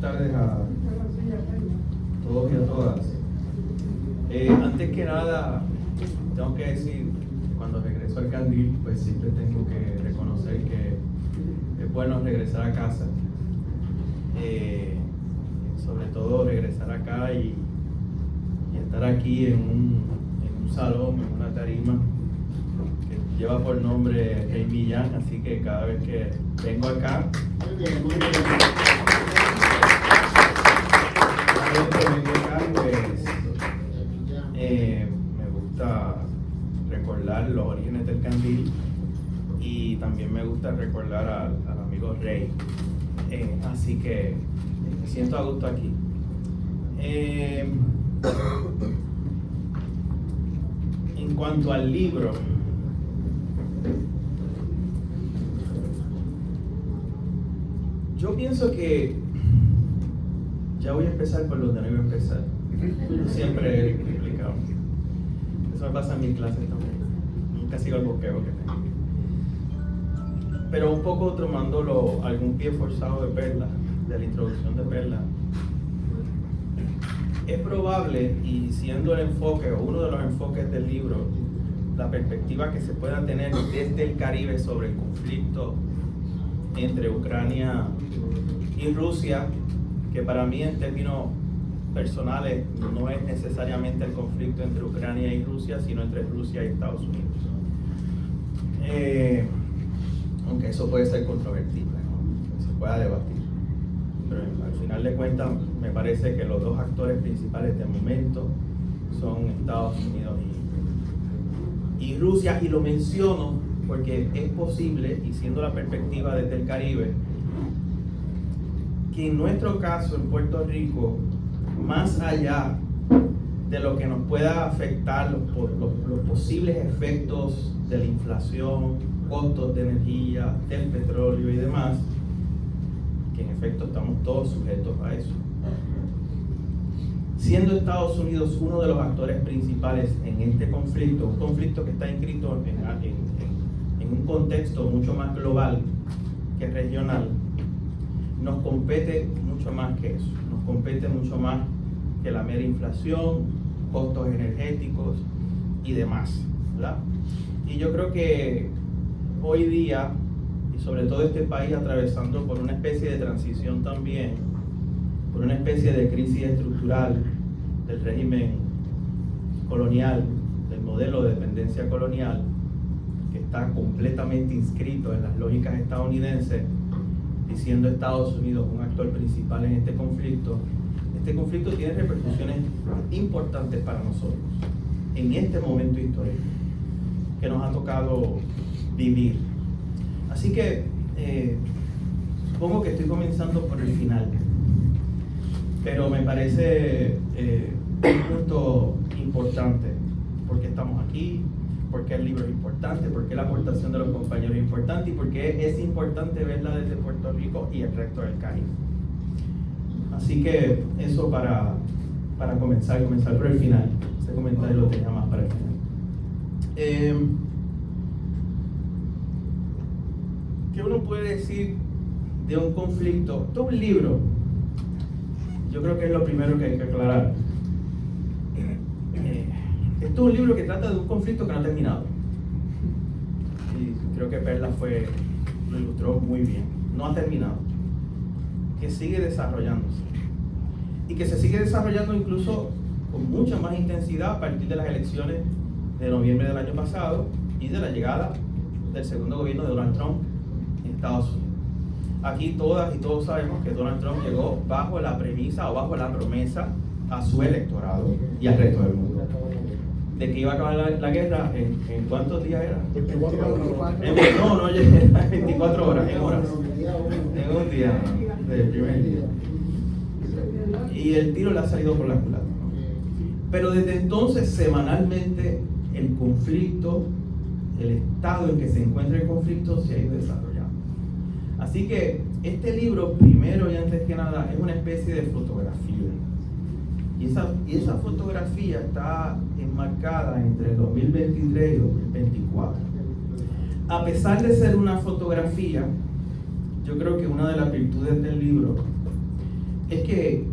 tardes a todos y a todas. Antes que nada, tengo que decir, cuando regreso al Candil, pues siempre tengo que reconocer que es bueno regresar a casa. Sobre todo regresar acá y estar aquí en un salón, en una tarima que lleva por nombre Rey Millán, así que cada vez que vengo acá, me gusta recordar los orígenes del Candil y también me gusta recordar al amigo Rey, así que me siento a gusto aquí. En cuanto al libro, yo pienso que ya voy a empezar por donde no iba a empezar. Yo siempre he explicado. Eso me pasa en mis clases también. Nunca sigo el boqueo que tengo. Pero un poco tomando algún pie forzado de Perla, de la introducción de Perla, es probable, y siendo el enfoque o uno de los enfoques del libro, la perspectiva que se pueda tener desde el Caribe sobre el conflicto entre Ucrania y Rusia, que para mí en términos personales no es necesariamente el conflicto entre Ucrania y Rusia, sino entre Rusia y Estados Unidos. Aunque eso puede ser controvertible, ¿no? Se pueda debatir. Pero al final de cuentas me parece que los dos actores principales de momento son Estados Unidos y Rusia, y lo menciono porque es posible, y siendo la perspectiva desde el Caribe, que en nuestro caso en Puerto Rico, más allá de lo que nos pueda afectar los posibles efectos de la inflación, costos de energía, del petróleo y demás, que en efecto estamos todos sujetos a eso. Siendo Estados Unidos uno de los actores principales en este conflicto, un conflicto que está inscrito en un contexto mucho más global que regional, nos compete mucho más que eso, nos compete mucho más que la mera inflación, costos energéticos y demás, ¿verdad? Y yo creo que hoy día, y sobre todo este país atravesando por una especie de transición también, por una especie de crisis estructural del régimen colonial, del modelo de dependencia colonial, que está completamente inscrito en las lógicas estadounidenses, y siendo Estados Unidos un actor principal en este conflicto tiene repercusiones importantes para nosotros en este momento histórico que nos ha tocado vivir. Así que supongo que estoy comenzando por el final, pero me parece un punto importante, porque estamos aquí, porque el libro es importante, porque la aportación de los compañeros es importante, y porque es importante verla desde Puerto Rico y el resto del Caribe. Así que eso para comenzar por el final. Ese comentario lo tenía más para el final. ¿Qué uno puede decir de un conflicto? Todo un libro, yo creo que es lo primero que hay que aclarar. Esto es un libro que trata de un conflicto que no ha terminado. Y creo que Perla lo ilustró muy bien. No ha terminado. Que sigue desarrollándose. Y que se sigue desarrollando incluso con mucha más intensidad a partir de las elecciones de noviembre del año pasado y de la llegada del segundo gobierno de Donald Trump en Estados Unidos. Aquí todas y todos sabemos que Donald Trump llegó bajo la premisa o bajo la promesa a su electorado y al resto del mundo de que iba a acabar la guerra en ¿cuántos días era? 24 horas. No, 24 horas, en horas. En un día, del primer día. Y el tiro le ha salido por la culata. Pero desde entonces, semanalmente, el conflicto, el estado en que se encuentra el conflicto, se ha ido desarrollando. Así que este libro, primero y antes que nada, es una especie de fotografía. Y esa fotografía está enmarcada entre el 2023 y 2024. A pesar de ser una fotografía, yo creo que una de las virtudes del libro es que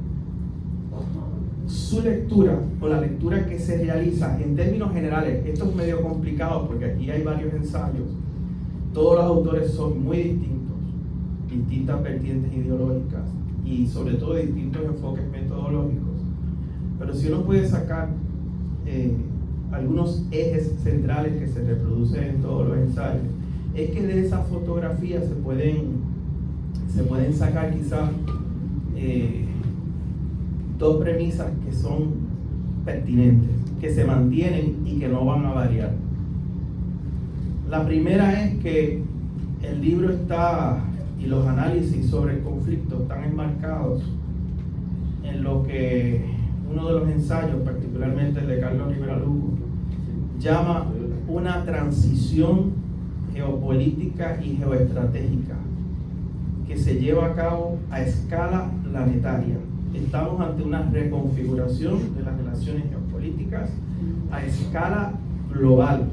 su lectura o la lectura que se realiza en términos generales, esto es medio complicado porque aquí hay varios ensayos, todos los autores son muy distintos, distintas vertientes ideológicas y sobre todo distintos enfoques metodológicos, pero si uno puede sacar algunos ejes centrales que se reproducen en todos los ensayos, es que de esa fotografía se pueden sacar quizás dos premisas que son pertinentes, que se mantienen y que no van a variar. La primera es que el libro está, y los análisis sobre el conflicto están enmarcados en lo que uno de los ensayos, particularmente el de Carlos Rivera Lugo, llama una transición geopolítica y geoestratégica que se lleva a cabo a escala planetaria. Estamos ante una reconfiguración de las relaciones geopolíticas a escala global.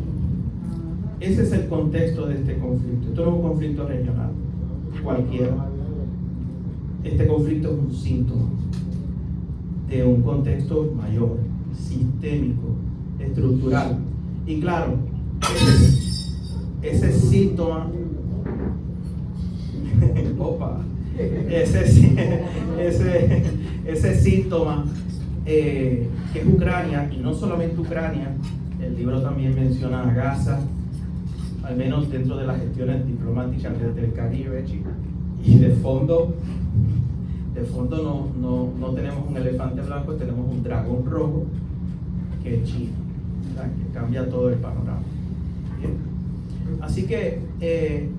Ese es el contexto de este conflicto. Esto no es un conflicto regional cualquiera. Este conflicto es un síntoma de un contexto mayor, sistémico, estructural. Y claro, ese síntoma opa, ese síntoma que es Ucrania, y no solamente Ucrania, el libro también menciona a Gaza, al menos dentro de las gestiones diplomáticas desde el Caribe, y de fondo no tenemos un elefante blanco, tenemos un dragón rojo, que es China, ¿verdad? Que cambia todo el panorama. Bien. Así que,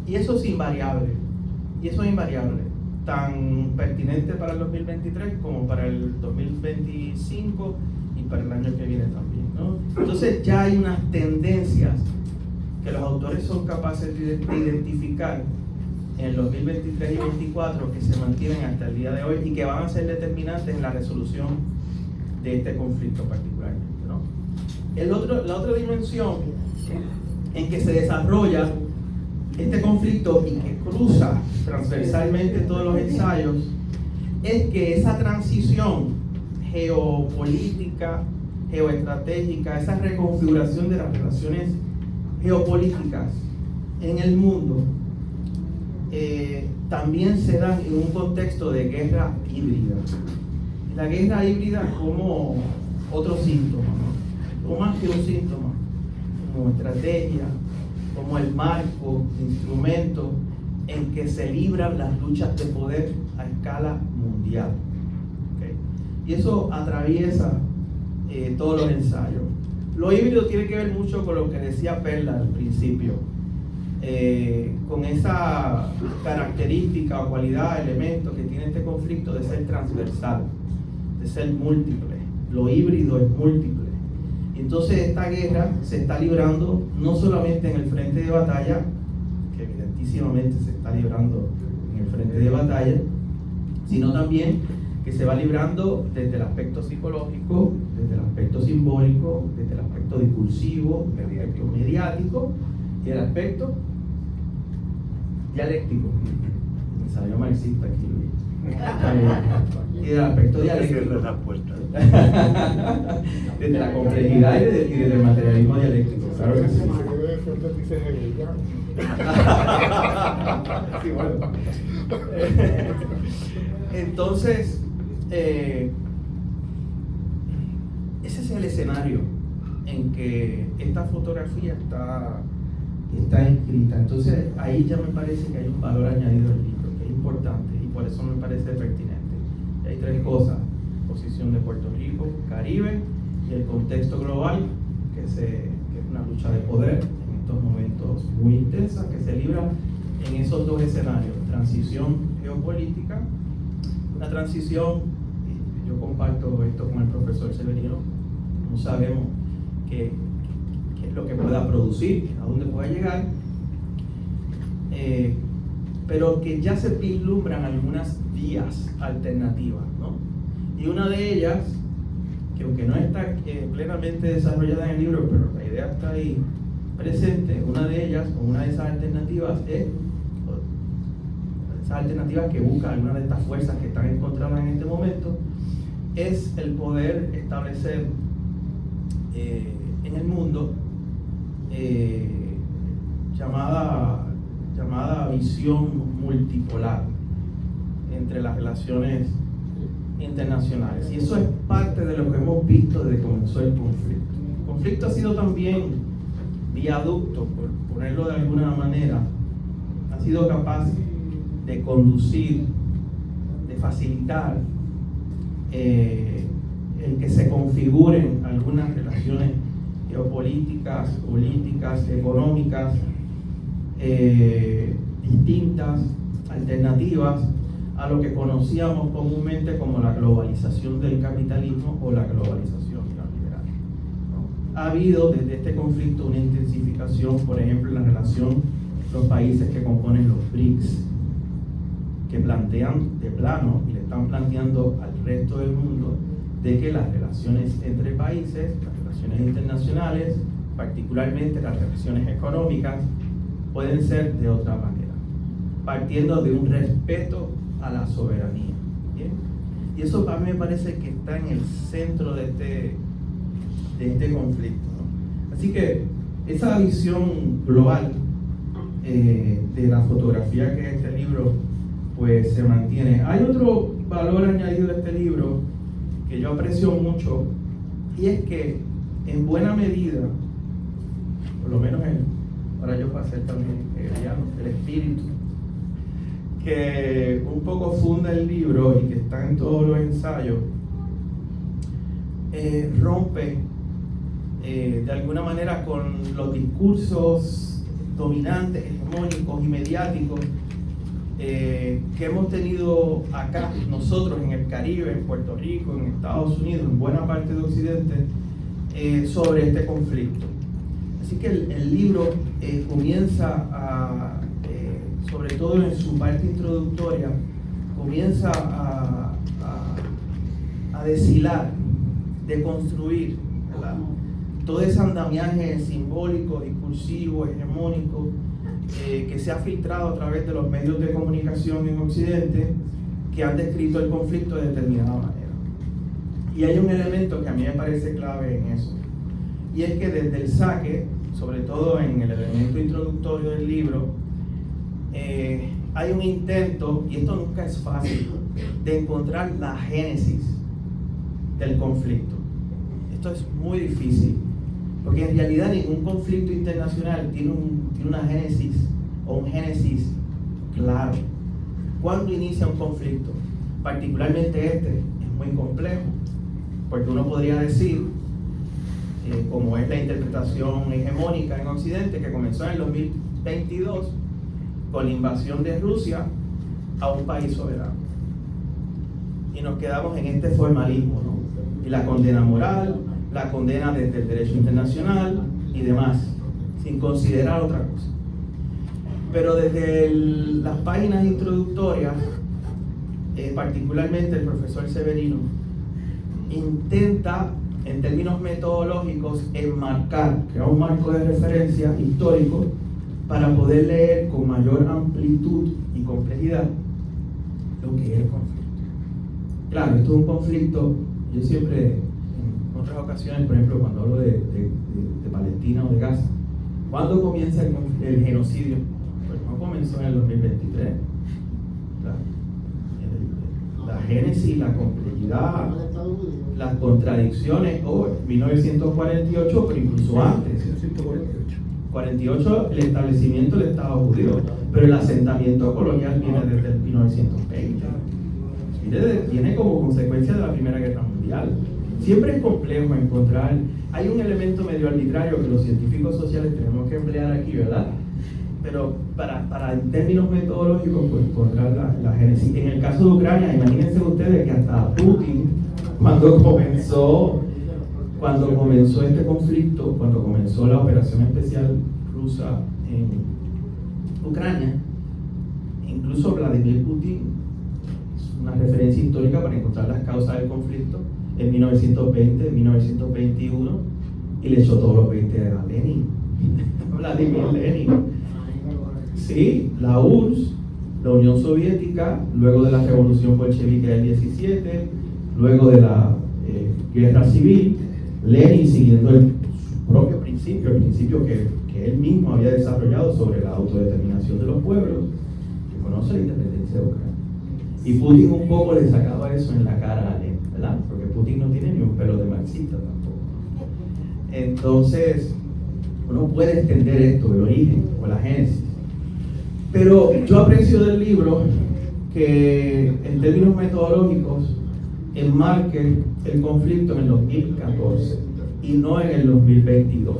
y eso es invariable, tan pertinente para el 2023 como para el 2025 y para el año que viene también, ¿no? Entonces ya hay unas tendencias que los autores son capaces de identificar en el 2023 y 2024 que se mantienen hasta el día de hoy y que van a ser determinantes en la resolución de este conflicto particularmente, ¿no? La otra dimensión en que se desarrolla este conflicto y que cruza transversalmente todos los ensayos es que esa transición geopolítica, geoestratégica, esa reconfiguración de las relaciones geopolíticas en el mundo también se da en un contexto de guerra híbrida. La guerra híbrida como otro síntoma, ¿no? O más que un síntoma, como estrategia, como el marco, instrumento en que se libran las luchas de poder a escala mundial. ¿Okay? Y eso atraviesa todos los ensayos. Lo híbrido tiene que ver mucho con lo que decía Perla al principio, con esa característica o cualidad, elemento que tiene este conflicto de ser transversal, de ser múltiple. Lo híbrido es múltiple. Entonces esta guerra se está librando no solamente en el frente de batalla, que evidentísimamente se está librando en el frente de batalla, sino también que se va librando desde el aspecto psicológico, desde el aspecto simbólico, desde el aspecto discursivo, desde el aspecto mediático y el aspecto dialéctico. Me salió marxista aquí, Luis. Y del aspecto dialéctico. Desde la complejidad y desde el materialismo dialéctico, claro que sí. Entonces, ese es el escenario en que esta fotografía está inscrita. Entonces, ahí ya me parece que hay un valor añadido al libro, que es importante y por eso me parece pertinente. Hay tres cosas: posición de Puerto Rico, Caribe y el contexto global, que es una lucha de poder en estos momentos muy intensa, que se libra en esos dos escenarios: transición geopolítica, una transición, yo comparto esto con el profesor Severino, no sabemos qué es lo que pueda producir, a dónde pueda llegar, pero que ya se vislumbran algunas vías alternativas, ¿no? Y una de ellas, que aunque no está plenamente desarrollada en el libro, pero la idea está ahí presente, una de ellas, o una de esas alternativas es, esas alternativas que busca alguna de estas fuerzas que están encontradas en este momento, es el poder establecer en el mundo llamada visión multipolar entre las relaciones internacionales. Y eso es parte de lo que hemos visto desde que comenzó el conflicto. El conflicto ha sido también viaducto, por ponerlo de alguna manera, ha sido capaz de conducir, de facilitar el que se configuren algunas relaciones geopolíticas, políticas, económicas, distintas, alternativas a lo que conocíamos comúnmente como la globalización del capitalismo o la globalización neoliberal, ¿no? Ha habido desde este conflicto una intensificación, por ejemplo, en la relación los países que componen los BRICS, que plantean de plano y le están planteando al resto del mundo de que las relaciones entre países, las relaciones internacionales, particularmente las relaciones económicas, pueden ser de otra manera, partiendo de un respeto a la soberanía. ¿Bien? Y eso para mí me parece que está en el centro de este conflicto, ¿no? Así que esa visión global de la fotografía que este libro pues se mantiene. Hay otro valor añadido de este libro que yo aprecio mucho, y es que en buena medida, por lo menos ahora yo pasé también el espíritu que un poco funda el libro y que está en todos los ensayos, rompe de alguna manera con los discursos dominantes, hegemónicos y mediáticos que hemos tenido acá nosotros en el Caribe, en Puerto Rico, en Estados Unidos, en buena parte de Occidente, sobre este conflicto. Así que el libro comienza sobre todo en su parte introductoria, comienza a deshilar, de construir, ¿verdad?, todo ese andamiaje simbólico, discursivo, hegemónico, que se ha filtrado a través de los medios de comunicación en Occidente, que han descrito el conflicto de determinada manera. Y hay un elemento que a mí me parece clave en eso, y es que desde el saque, sobre todo en el elemento introductorio del libro, hay un intento, y esto nunca es fácil, de encontrar la génesis del conflicto. Esto es muy difícil, porque en realidad ningún conflicto internacional tiene una génesis o un génesis claro. ¿Cuándo inicia un conflicto? Particularmente este es muy complejo, porque uno podría decir, como es la interpretación hegemónica en Occidente, que comenzó en el 2022 con la invasión de Rusia a un país soberano. Y nos quedamos en este formalismo, ¿no? Y la condena moral, la condena desde el derecho internacional y demás, sin considerar otra cosa. Pero desde las páginas introductorias, particularmente el profesor Severino, intenta, en términos metodológicos, enmarcar, crear un marco de referencia histórico para poder leer con mayor amplitud y complejidad lo que es el conflicto. Claro, esto es un conflicto, yo siempre, en otras ocasiones, por ejemplo, cuando hablo de Palestina o de Gaza, ¿cuándo comienza el genocidio? Pues no comenzó en el 2023. La génesis, la complejidad, las contradicciones, 1948, pero incluso antes. 48, el establecimiento del Estado judío, pero el asentamiento colonial viene desde el 1920. Viene como consecuencia de la Primera Guerra Mundial. Siempre es complejo encontrar, hay un elemento medio arbitrario que los científicos sociales tenemos que emplear aquí, ¿verdad? Pero para en términos metodológicos, pues encontrar la génesis. En el caso de Ucrania, imagínense ustedes que hasta Putin, cuando comenzó este conflicto, cuando comenzó la operación especial rusa en Ucrania, incluso Vladimir Putin es una referencia histórica para encontrar las causas del conflicto en 1920, en 1921, y le echó todos los 20 a Lenin, Vladimir Lenin. Sí, la URSS la Unión Soviética, luego de la Revolución Bolchevique del 17, luego de la Guerra Civil, Lenin siguiendo su propio principio, el principio que él mismo había desarrollado sobre la autodeterminación de los pueblos, que conoce la independencia de Ucrania. Y Putin un poco le sacaba eso en la cara a Lenin, ¿verdad? Porque Putin no tiene ni un pelo de marxista tampoco. Entonces, uno puede entender esto, el origen o la génesis. Pero yo aprecio del libro que en términos metodológicos enmarque el conflicto en el 2014 y no en el 2022.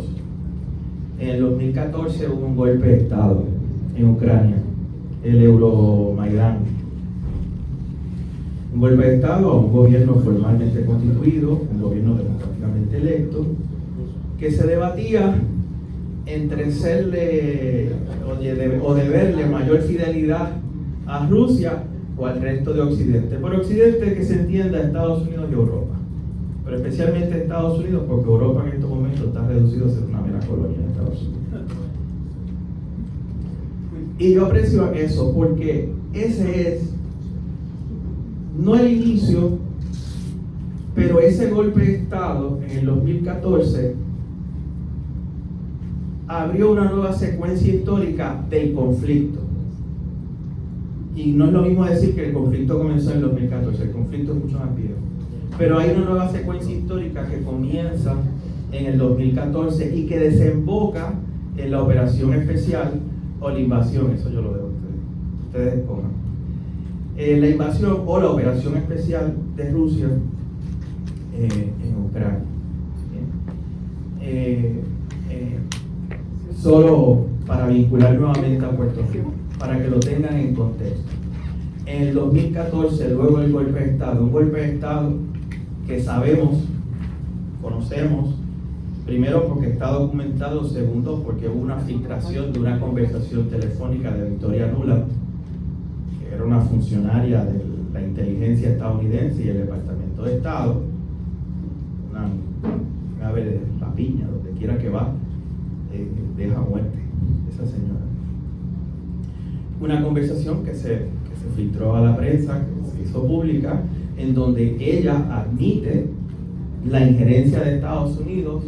En el 2014 hubo un golpe de Estado en Ucrania, el Euromaidán. Un golpe de Estado a un gobierno formalmente constituido, un gobierno democráticamente electo, que se debatía entre serle o deberle mayor fidelidad a Rusia o al resto de Occidente. Por Occidente que se entienda a Estados Unidos y Europa, pero especialmente Estados Unidos, porque Europa en estos momentos está reducido a ser una mera colonia de Estados Unidos. Y yo aprecio eso porque ese es no el inicio, pero ese golpe de Estado en el 2014 abrió una nueva secuencia histórica del conflicto. Y no es lo mismo decir que el conflicto comenzó en el 2014, el conflicto es mucho más viejo. Pero hay una nueva secuencia histórica que comienza en el 2014 y que desemboca en la operación especial o la invasión, eso yo lo dejo a ustedes escojan. La invasión o la operación especial de Rusia en Ucrania. Solo para vincular nuevamente a Puerto Rico, para que lo tengan en contexto. En el 2014, luego del golpe de Estado, un golpe de Estado que sabemos, conocemos, primero porque está documentado, segundo porque hubo una filtración de una conversación telefónica de Victoria Nuland, que era una funcionaria de la inteligencia estadounidense y el Departamento de Estado, una ave de la piña, donde quiera que va, deja muerte esa señora. Una conversación que se filtró a la prensa, que se hizo pública, en donde ella admite la injerencia de Estados Unidos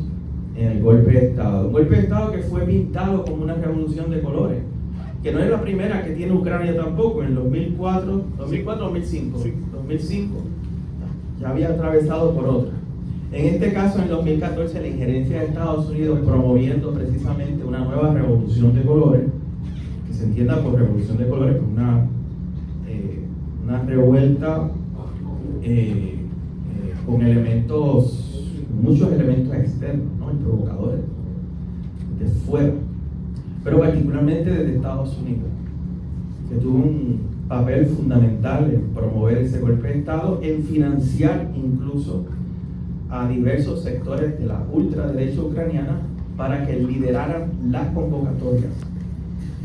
en el golpe de Estado. Un golpe de Estado que fue pintado como una revolución de colores, que no es la primera que tiene Ucrania tampoco. En 2004, 2005 ya había atravesado por otra. En este caso, en 2014, la injerencia de Estados Unidos promoviendo precisamente una nueva revolución de colores, que se entienda por revolución de colores, pues una revuelta con muchos elementos externos, ¿no? Y provocadores de fuera, pero particularmente desde Estados Unidos, que tuvo un papel fundamental en promover ese golpe de Estado, en financiar incluso a diversos sectores de la ultraderecha ucraniana para que lideraran las convocatorias,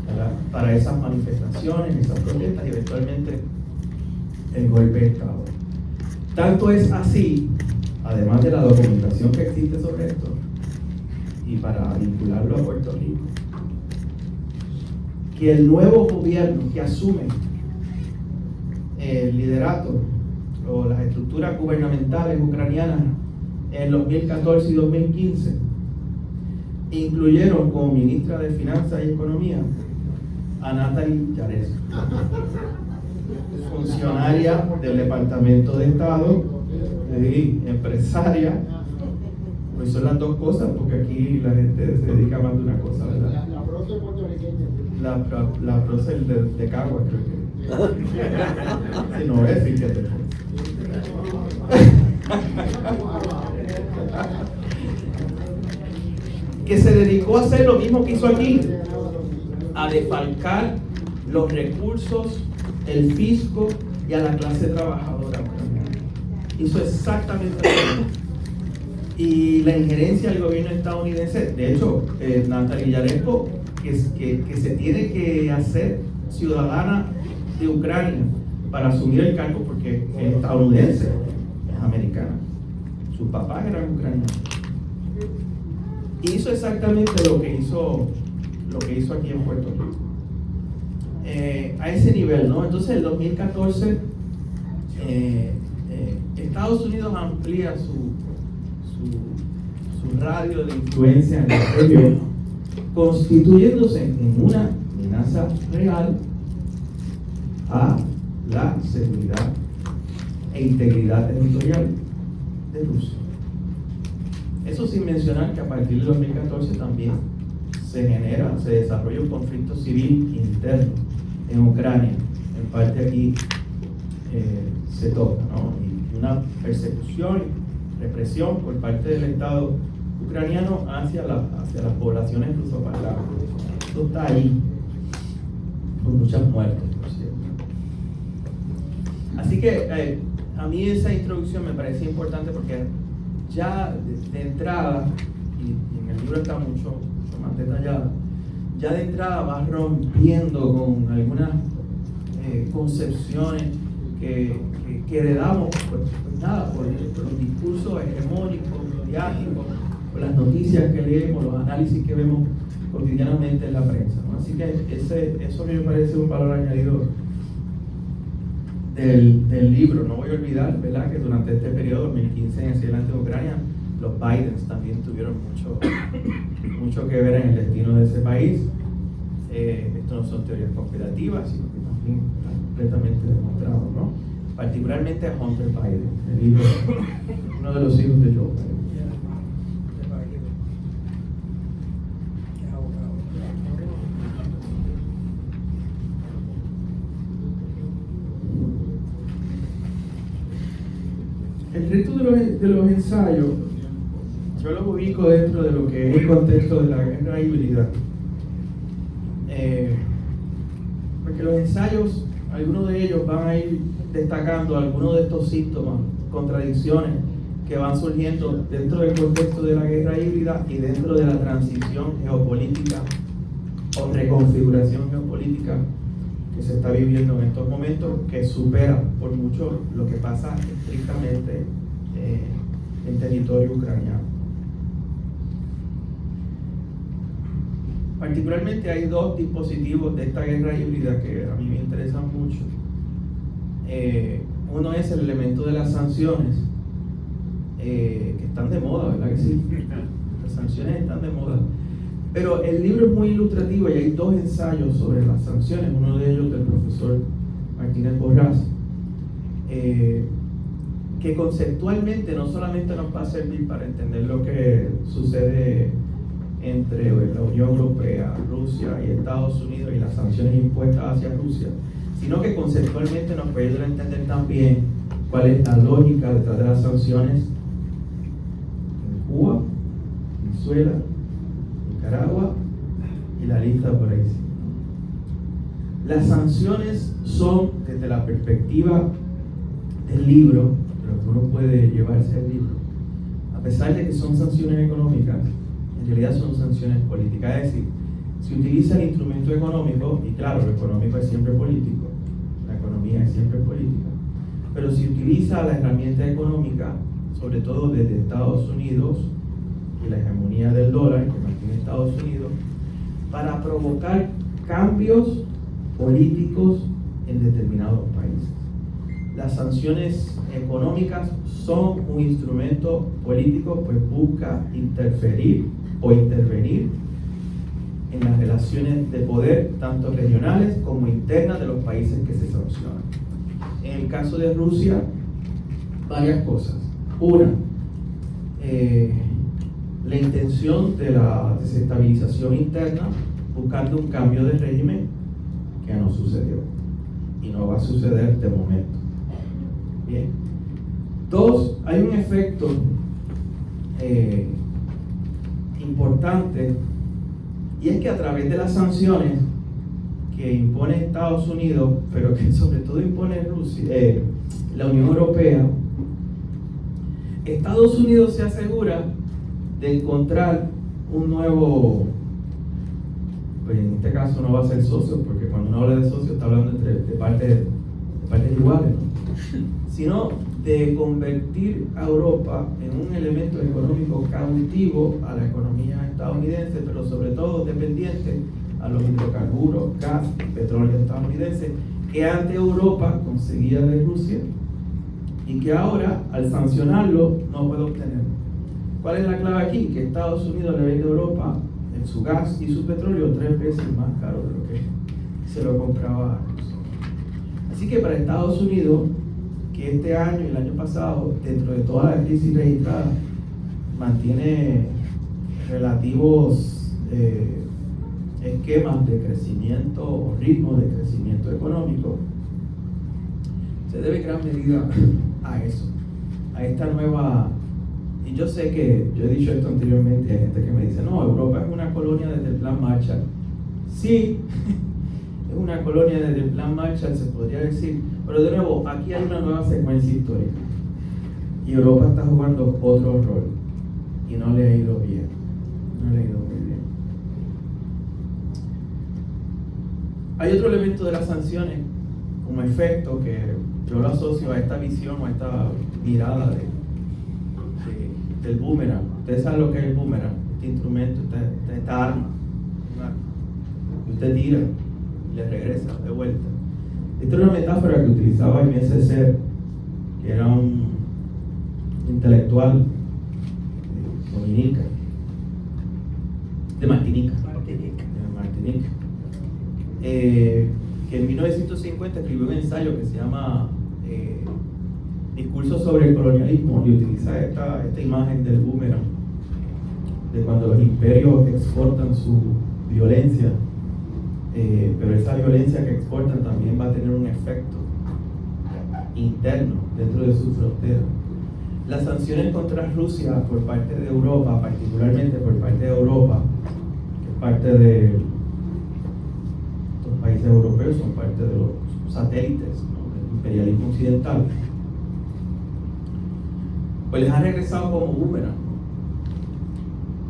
¿verdad?, para esas manifestaciones, esas protestas y eventualmente el golpe de Estado. Tanto es así, además de la documentación que existe sobre esto, y para vincularlo a Puerto Rico, que el nuevo gobierno que asume el liderato o las estructuras gubernamentales ucranianas en 2014 y 2015 incluyeron como ministra de Finanzas y Economía a Natalie Yaresco, funcionaria del Departamento de Estado, empresaria. Pues son las dos cosas, porque aquí la gente se dedica más de una cosa, ¿verdad? La prócer puertorriqueña. La prócer de Caguas, creo que. Si no es, fíjate. Que se dedicó a hacer lo mismo que hizo aquí, a defalcar los recursos, el fisco y a la clase trabajadora ucraniana. Hizo exactamente lo mismo. Y la injerencia del gobierno estadounidense, de hecho, Natalie Yaresco, que se tiene que hacer ciudadana de Ucrania para asumir el cargo, porque es estadounidense, es americana. Sus papás eran ucranianos. Hizo exactamente lo que hizo aquí en Puerto Rico. a ese nivel, ¿no? Entonces, en 2014, Estados Unidos amplía su radio de influencia en la región, constituyéndose en una amenaza real a la seguridad e integridad territorial de Rusia. Eso sin mencionar que a partir de 2014 también se desarrolla un conflicto civil interno en Ucrania. En parte aquí se toca, ¿no? Y una persecución y represión por parte del Estado ucraniano hacia las poblaciones rusoparlantes. Esto está ahí, con muchas muertes, por cierto. Así que a mí esa introducción me parece importante porque ya de entrada, y en el libro está mucho más detallada, ya de entrada va rompiendo con algunas concepciones que heredamos por los discursos hegemónicos, mediáticos, por las noticias que leemos, los análisis que vemos cotidianamente en la prensa, ¿no? Así que eso me parece un valor añadido del libro. No voy a olvidar, ¿verdad?, que durante este periodo 2015 en adelante en Ucrania, los Bidens también tuvieron mucho que ver en el destino de ese país. Esto no son teorías conspirativas, sino que también está completamente demostrado, ¿no? Particularmente a Hunter Biden, el hijo, uno de los hijos de Joe Biden. El resto de los ensayos yo los ubico dentro de lo que es el contexto de la guerra híbrida, porque los ensayos, algunos de ellos van a ir destacando algunos de estos síntomas, contradicciones que van surgiendo dentro del contexto de la guerra híbrida y dentro de la transición geopolítica o reconfiguración geopolítica que se está viviendo en estos momentos, que supera por mucho lo que pasa estrictamente en territorio ucraniano. Particularmente hay dos dispositivos de esta guerra híbrida que a mí me interesan mucho. Uno es el elemento de las sanciones, que están de moda, ¿verdad que sí? Las sanciones están de moda. Pero el libro es muy ilustrativo y hay dos ensayos sobre las sanciones, uno de ellos del profesor Martínez Borrás, que conceptualmente no solamente nos va a servir para entender lo que sucede entre la Unión Europea, Rusia y Estados Unidos y las sanciones impuestas hacia Rusia, sino que conceptualmente nos puede ayudar a entender también cuál es la lógica detrás de las sanciones en Cuba, Venezuela, Nicaragua y la lista por ahí. Las sanciones son, desde la perspectiva del libro, de lo que uno puede llevarse al libro, a pesar de que son sanciones económicas, en realidad son sanciones políticas. Es decir, se utiliza el instrumento económico, y claro, lo económico es siempre político, la economía es siempre política, pero se utiliza la herramienta económica, sobre todo desde Estados Unidos y la hegemonía del dólar que mantiene Estados Unidos, para provocar cambios políticos en determinados países. Las sanciones económicas son un instrumento político, pues busca interferir o intervenir en las relaciones de poder, tanto regionales como internas de los países que se sancionan. En el caso de Rusia, varias cosas. Una, la intención de la desestabilización interna, buscando un cambio de régimen que no sucedió y no va a suceder de momento. Bien. Dos, hay un efecto importante, y es que a través de las sanciones que impone Estados Unidos, pero que sobre todo impone Rusia, la Unión Europea, Estados Unidos se asegura de encontrar un nuevo, pues en este caso no va a ser socio, porque cuando uno habla de socio está hablando de partes iguales, ¿no? Sino de convertir a Europa en un elemento económico cautivo a la economía estadounidense, pero sobre todo dependiente a los hidrocarburos, gas, petróleo estadounidense, que antes Europa conseguía de Rusia y que ahora, al sancionarlo, no puede obtener. ¿Cuál es la clave aquí? Que Estados Unidos le vende a Europa su gas y su petróleo 3 veces más caro de lo que se lo compraba a Rusia. Así que para Estados Unidos, que este año y el año pasado, dentro de toda la crisis registrada, mantiene relativos esquemas de crecimiento o ritmos de crecimiento económico, se debe en gran medida a eso, a esta nueva. Y yo sé que, yo he dicho esto anteriormente, hay gente que me dice, no, Europa es una colonia desde el Plan Marshall. Sí, es una colonia desde el Plan Marshall, se podría decir, pero de nuevo, aquí hay una nueva secuencia histórica. Y Europa está jugando otro rol, y no le ha ido bien, no le ha ido muy bien. Hay otro elemento de las sanciones, como efecto, que yo lo asocio a esta visión o a esta mirada del boomerang. Ustedes saben lo que es el boomerang, este instrumento, esta arma que usted tira y le regresa de vuelta. Esta es una metáfora que utilizaba Aimé Césaire, que era un intelectual de Martinica, que en 1950 escribió un ensayo que se llama Discurso sobre el colonialismo, y utiliza esta imagen del boomerang, de cuando los imperios exportan su violencia, pero esa violencia que exportan también va a tener un efecto interno dentro de su frontera. Las sanciones contra Rusia por parte de Europa, particularmente por parte de Europa, que es parte de los países europeos, son parte de los satélites, ¿no?, del imperialismo occidental, pues les ha regresado como boomerang.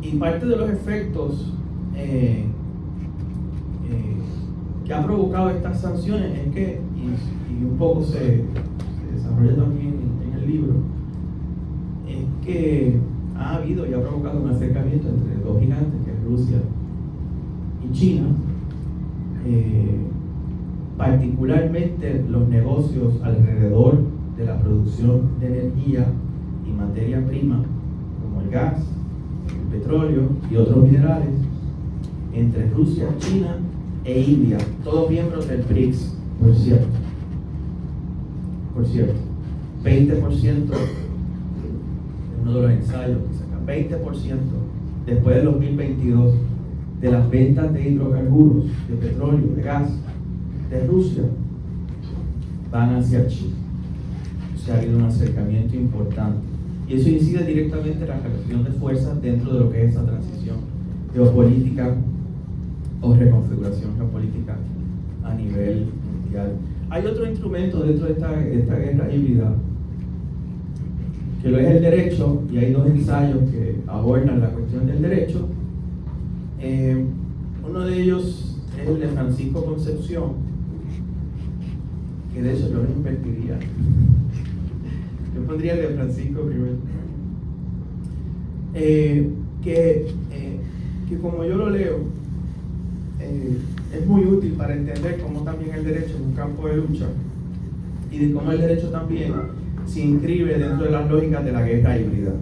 Y parte de los efectos que ha provocado estas sanciones es que, y un poco se desarrolla también en el libro, es que ha habido y ha provocado un acercamiento entre dos gigantes, que es Rusia y China, particularmente los negocios alrededor de la producción de energía y materia prima, como el gas, el petróleo y otros minerales, entre Rusia, China e India, todos miembros del BRICS, por cierto. 20%, uno de los ensayos que sacan, 20% después del 2022 de las ventas de hidrocarburos, de petróleo, de gas, de Rusia, van hacia China. O sea, ha habido un acercamiento importante. Y eso incide directamente en la relación de fuerzas dentro de lo que es esa transición geopolítica o reconfiguración geopolítica a nivel mundial. Hay otro instrumento dentro de esta guerra híbrida, que lo es el derecho, y hay dos ensayos que abordan la cuestión del derecho. Uno de ellos es el de Francisco Concepción, que de hecho yo lo invertiría. Yo pondría el de Francisco primero. Que como yo lo leo, es muy útil para entender cómo también el derecho es un campo de lucha, y de cómo el derecho también se inscribe dentro de las lógicas de la guerra híbrida.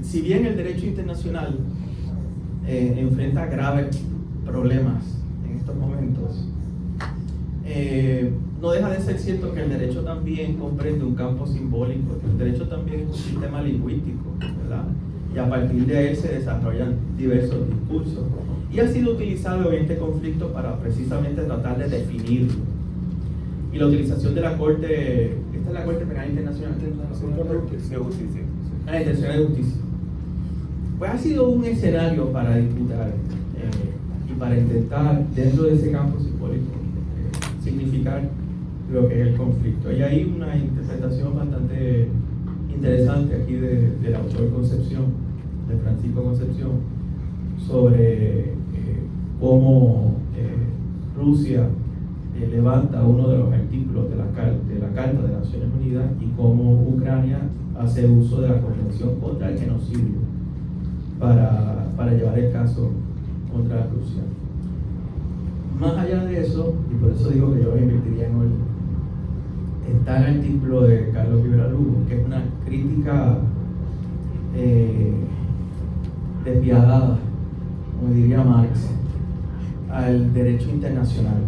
Si bien el derecho internacional enfrenta graves problemas en estos momentos, no deja de ser cierto que el derecho también comprende un campo simbólico. El derecho también es un sistema lingüístico, ¿verdad? Y a partir de él se desarrollan diversos discursos. Y ha sido utilizado en este conflicto para precisamente tratar de definirlo. Y la utilización de la Corte, esta es la Corte Penal Internacional, la Internacional de Justicia, pues ha sido un escenario para disputar y para intentar, dentro de ese campo simbólico, significar lo que es el conflicto. Y hay una interpretación bastante interesante aquí del autor Concepción, de Francisco Concepción, sobre cómo Rusia levanta uno de los artículos de la Carta de Naciones Unidas, y cómo Ucrania hace uso de la Convención contra el Genocidio para llevar el caso contra Rusia. Más allá de eso, y por eso digo que yo invertiría en hoy, está el artículo de Carlos Rivera Lugo, que es una crítica despiadada, como diría Marx, al derecho internacional,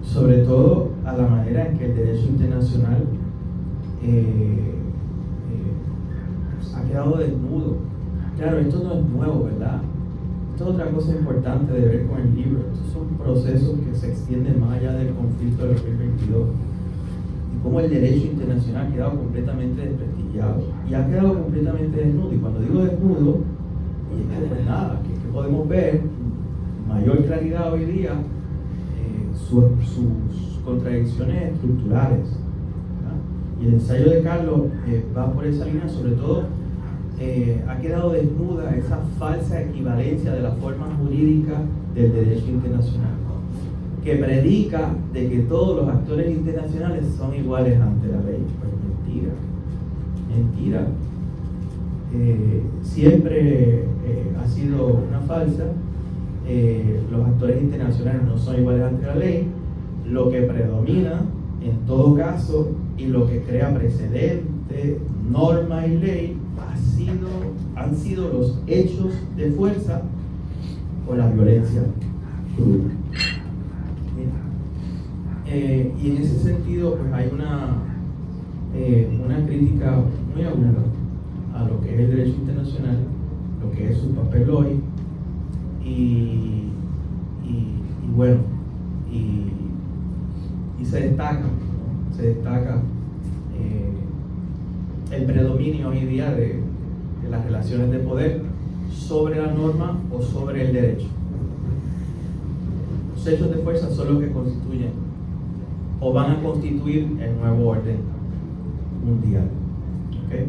sobre todo a la manera en que el derecho internacional ha quedado desnudo. Claro, esto no es nuevo, ¿verdad? Esto es otra cosa importante de ver con el libro. Estos son procesos que se extienden más allá del conflicto del 2022. Y cómo el derecho internacional ha quedado completamente desprestigiado y ha quedado completamente desnudo. Y cuando digo desnudo, pues nada, que podemos ver mayor claridad hoy día sus contradicciones estructurales, ¿verdad? Y el ensayo de Carlos va por esa línea, sobre todo ha quedado desnuda esa falsa equivalencia de la forma jurídica del derecho internacional, que predica de que todos los actores internacionales son iguales ante la ley. Pues mentira. Siempre ha sido una falsa. Los actores internacionales no son iguales ante la ley. Lo que predomina en todo caso y lo que crea precedente, norma y ley han sido los hechos de fuerza o la violencia cruda. Y en ese sentido pues hay una crítica muy aguda a lo que es el derecho internacional, lo que es su papel hoy, y se destaca, ¿no? Se destaca el predominio hoy día de las relaciones de poder sobre la norma o sobre el derecho. Los hechos de fuerza son los que constituyen o van a constituir el nuevo orden mundial. ¿Okay?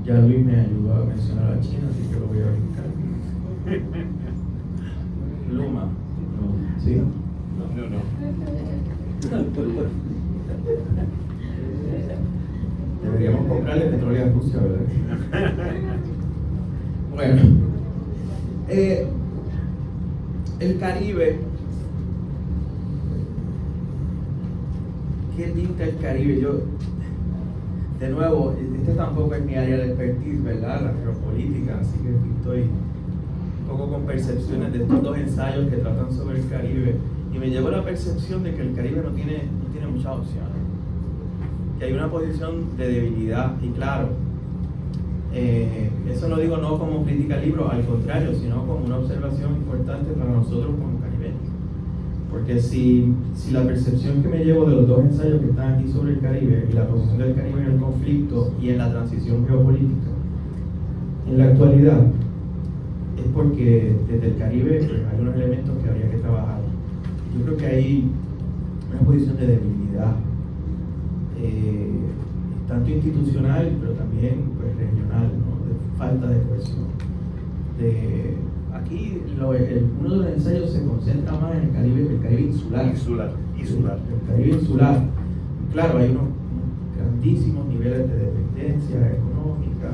Ya Luis me ayudó a mencionar a China, así que lo voy a brincar. Luma. No. ¿Sí? No. Deberíamos comprarle petróleo a Rusia, ¿verdad? Bueno. El Caribe. ¿Qué pinta el Caribe? Yo, de nuevo, este tampoco es mi área de expertise, ¿verdad? La geopolítica, así que estoy un poco con percepciones de estos dos ensayos que tratan sobre el Caribe, y me llevó la percepción de que el Caribe no tiene muchas opciones, que hay una posición de debilidad, y claro, eso lo digo no como crítica al libro, al contrario, sino como una observación importante para nosotros como caribeños. Porque si la percepción que me llevo de los dos ensayos que están aquí sobre el Caribe y la posición del Caribe en el conflicto y en la transición geopolítica en la actualidad, es porque desde el Caribe pues, hay unos elementos que habría que trabajar. Yo creo que hay una posición de debilidad, tanto institucional, pero también pues, regional, ¿no? De falta de cohesión. Aquí uno de los ensayos se concentra más en el Caribe insular. El Caribe insular. Claro, hay unos grandísimos niveles de dependencia económica,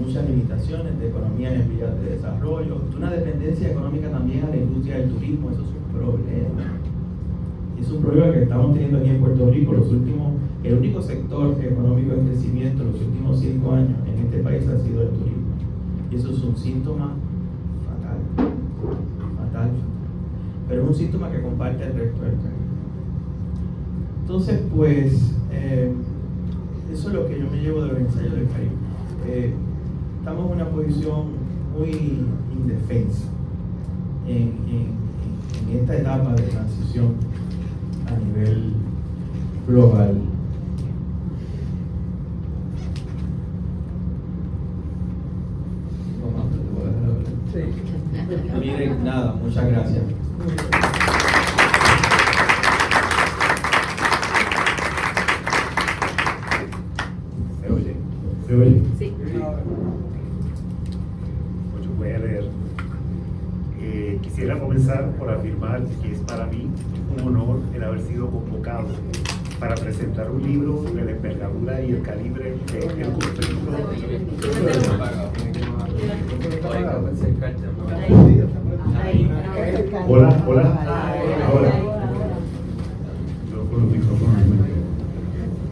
muchas limitaciones de economías en vías de desarrollo, una dependencia económica también a la industria del turismo. Eso es un problema. Es un problema que estamos teniendo aquí en Puerto Rico. El único sector económico en crecimiento en los últimos 5 años en este país ha sido el turismo. Y eso es un síntoma fatal. Pero es un síntoma que comparte el resto del Caribe. Entonces, pues, eso es lo que yo me llevo de los ensayos del Caribe. Estamos en una posición muy indefensa en esta etapa de transición a nivel global. Sí. Miren, nada, muchas gracias. ¿Se oye? Sí. Pues yo voy a leer. Quisiera comenzar por afirmar que es para mí un honor el haber sido convocado para presentar un libro de la envergadura y el calibre del conflicto. Hola, ahora. Con los micrófonos.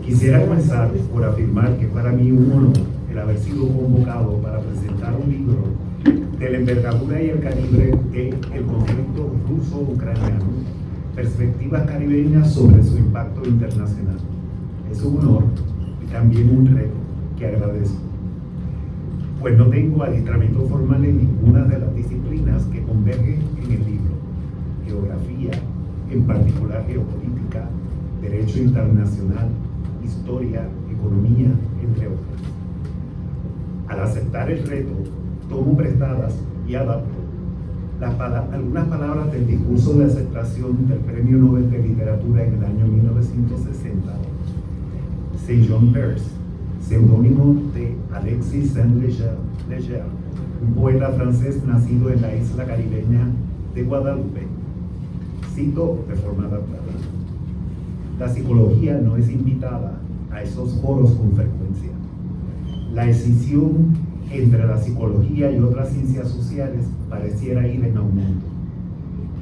Quisiera comenzar por afirmar que para mí un honor el haber sido convocado para presentar un libro de la envergadura y el calibre del conflicto ruso-ucraniano, perspectivas caribeñas sobre su impacto internacional. Es un honor y también un reto que agradezco, pues no tengo adiestramiento formal en ninguna de las disciplinas que convergen en el libro: geografía, en particular geopolítica, derecho internacional, historia, economía, entre otras. Al aceptar el reto, tomo prestadas y adapto algunas palabras del discurso de aceptación del Premio Nobel de Literatura en el año 1960, Saint John Peirce, seudónimo de Alexis Saint-Léger, un poeta francés nacido en la isla caribeña de Guadalupe. Cito de forma adaptada: la psicología no es invitada a esos foros con frecuencia. La escisión entre la psicología y otras ciencias sociales pareciera ir en aumento,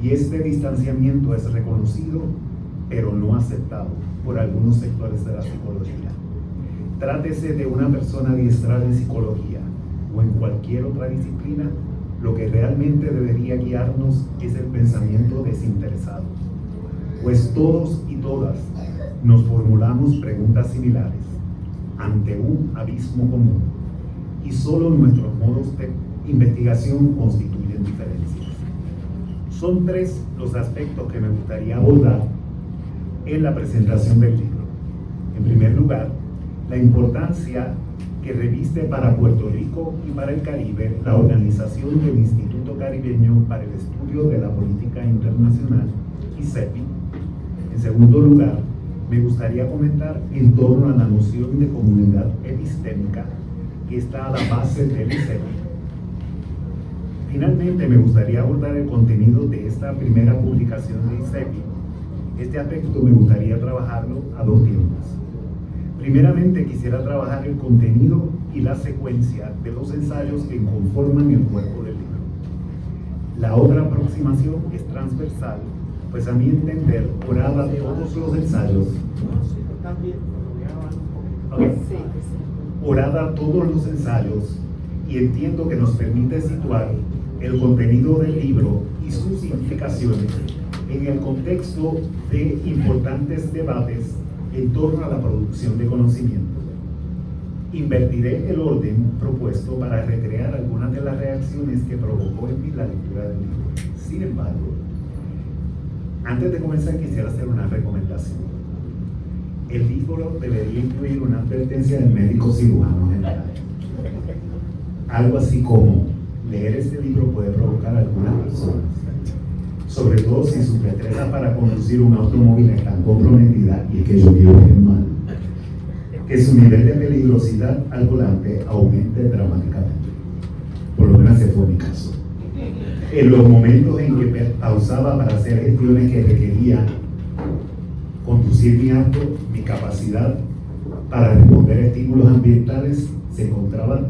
y este distanciamiento es reconocido, pero no aceptado por algunos sectores de la psicología. Trátese de una persona adiestrada en psicología o en cualquier otra disciplina, lo que realmente debería guiarnos es el pensamiento desinteresado, pues todos y todas nos formulamos preguntas similares ante un abismo común, y solo nuestros modos de investigación constituyen diferencias. Son tres los aspectos que me gustaría abordar en la presentación del libro. En primer lugar, la importancia que reviste para Puerto Rico y para el Caribe la organización del Instituto Caribeño para el Estudio de la Política Internacional, ICEPI. En segundo lugar, me gustaría comentar en torno a la noción de comunidad epistémica que está a la base del ICEPI. Finalmente, me gustaría abordar el contenido de esta primera publicación de ICEPI. Este aspecto me gustaría trabajarlo a dos tiempos. Primeramente, quisiera trabajar el contenido y la secuencia de los ensayos que conforman el cuerpo del libro. La otra aproximación es transversal, pues a mi entender, orada todos los ensayos. Orada todos los ensayos, y entiendo que nos permite situar el contenido del libro y sus implicaciones en el contexto de importantes debates en torno a la producción de conocimiento. Invertiré el orden propuesto para recrear algunas de las reacciones que provocó en mí la lectura del libro. Sin embargo, antes de comenzar quisiera hacer una recomendación. El libro debería incluir una advertencia del médico cirujano general. Algo así como: leer este libro puede provocar a algunas personas, sobre todo si sus destrezas para conducir un automóvil están comprometidas, y es que yo vivo bien mal, que su nivel de peligrosidad al volante aumente dramáticamente. Por lo menos ese fue mi caso. En los momentos en que pausaba para hacer gestiones que requerían conducir mi auto, mi capacidad para responder a estímulos ambientales se encontraba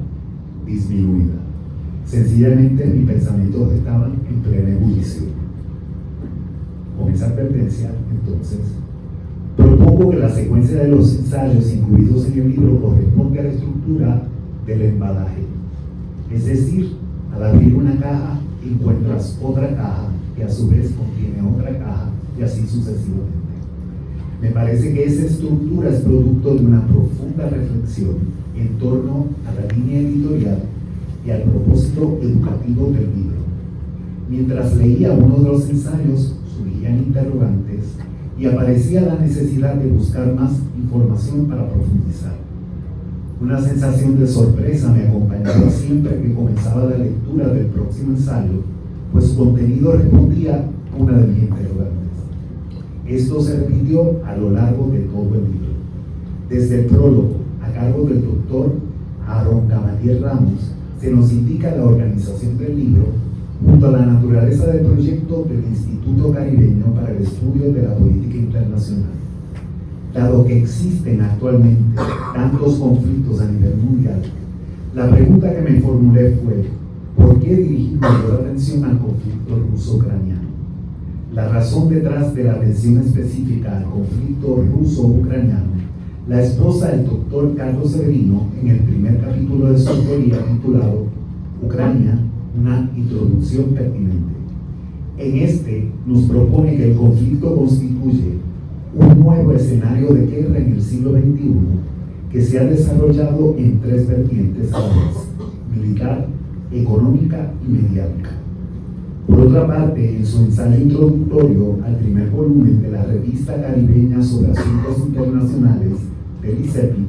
disminuida. Sencillamente mis pensamientos estaban en plena ebullición. Con esa advertencia, entonces, propongo que la secuencia de los ensayos incluidos en el libro corresponde a la estructura del embalaje. Es decir, al abrir una caja encuentras otra caja que a su vez contiene otra caja, y así sucesivamente. Me parece que esa estructura es producto de una profunda reflexión en torno a la línea editorial y al propósito educativo del libro. Mientras leía uno de los ensayos, surgían interrogantes y aparecía la necesidad de buscar más información para profundizar. Una sensación de sorpresa me acompañaba siempre que comenzaba la lectura del próximo ensayo, pues su contenido respondía a una de mis interrogantes. Esto se repitió a lo largo de todo el libro. Desde el prólogo, a cargo del doctor Aaron Gamaliel Ramos, se nos indica la organización del libro junto a la naturaleza del proyecto del Instituto Caribeño para el Estudio de la Política Internacional. dado que existen actualmente tantos conflictos a nivel mundial, la pregunta que me formulé fue: ¿por qué dirigir mayor atención al conflicto ruso-ucraniano? La razón detrás de la atención específica al conflicto ruso-ucraniano la esposa el doctor Carlos Severino en el primer capítulo de su autoría titulado Ucrania, una introducción pertinente. En este nos propone que el conflicto constituye un nuevo escenario de guerra en el siglo XXI que se ha desarrollado en tres vertientes a la vez: militar, económica y mediática. Por otra parte, en su ensayo introductorio al primer volumen de la Revista Caribeña sobre Asuntos Internacionales del ICEPI,